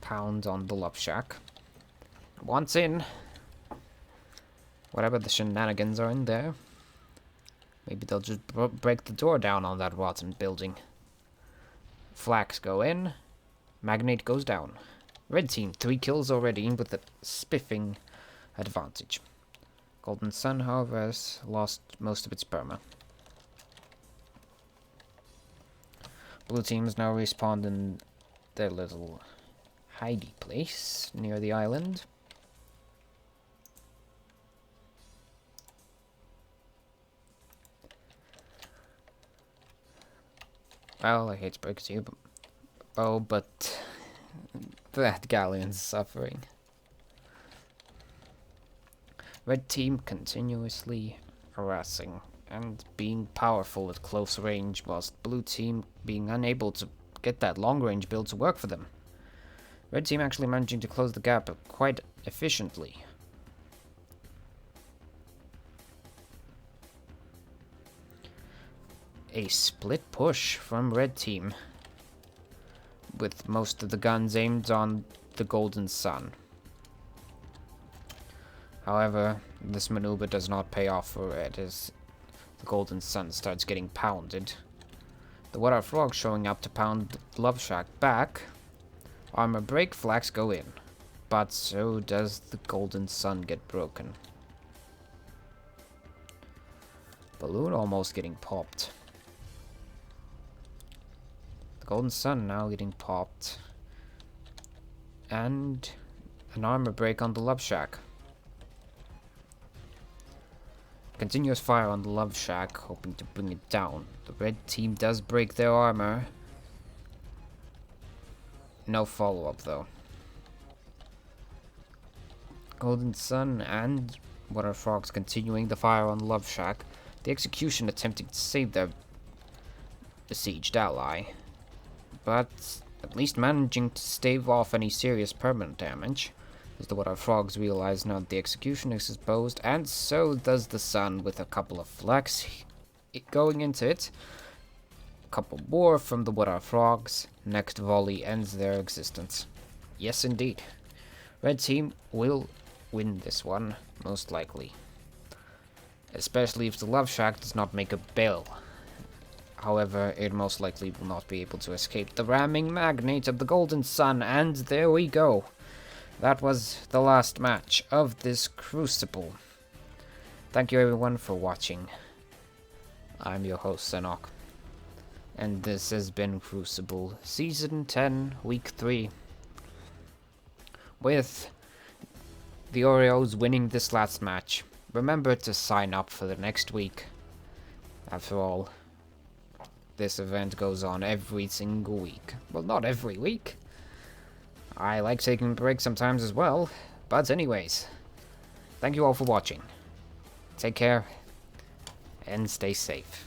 pound on the Love Shack. Once in, whatever the shenanigans are in there, maybe they'll just break the door down on that rotten building. Flax go in. Magnate goes down. Red team, 3 kills already with a spiffing advantage. Golden Sun, however, has lost most of its perma. Blue team's now respawned in their little hidey place near the island. Well, I hate to break it to you, but that Galleon's suffering. Red team continuously harassing and being powerful at close range, whilst blue team being unable to get that long range build to work for them. Red team actually managing to close the gap quite efficiently. A split push from red team, with most of the guns aimed on the Golden Sun. However, this maneuver does not pay off for red as the Golden Sun starts getting pounded. The What Are Frogs showing up to pound the Love Shack back. Armor break, flax go in. But so does the Golden Sun get broken. Balloon almost getting popped. The Golden Sun now getting popped. And an armor break on the Love Shack. Continuous fire on the Love Shack, hoping to bring it down. The red team does break their armor. No follow-up, though. Golden Sun and Water Frogs continuing the fire on the Love Shack. The Execution attempting to save their besieged ally, but at least managing to stave off any serious permanent damage, as the Water Frogs realize now that the Execution is exposed, and so does the Sun with a couple of flex going into it. A couple more from the Water Frogs. Next volley ends their existence. Yes, indeed. Red team will win this one, most likely. Especially if the Love Shack does not make a bail. However, it most likely will not be able to escape the ramming magnate of the Golden Sun, and there we go. That was the last match of this Crucible. Thank you everyone for watching. I'm your host, Senok. And this has been Crucible, Season 10, Week 3. With the Oreos winning this last match. Remember to sign up for the next week. After all, this event goes on every single week. Well, not every week. I like taking a break sometimes as well. But anyways, thank you all for watching. Take care, and stay safe.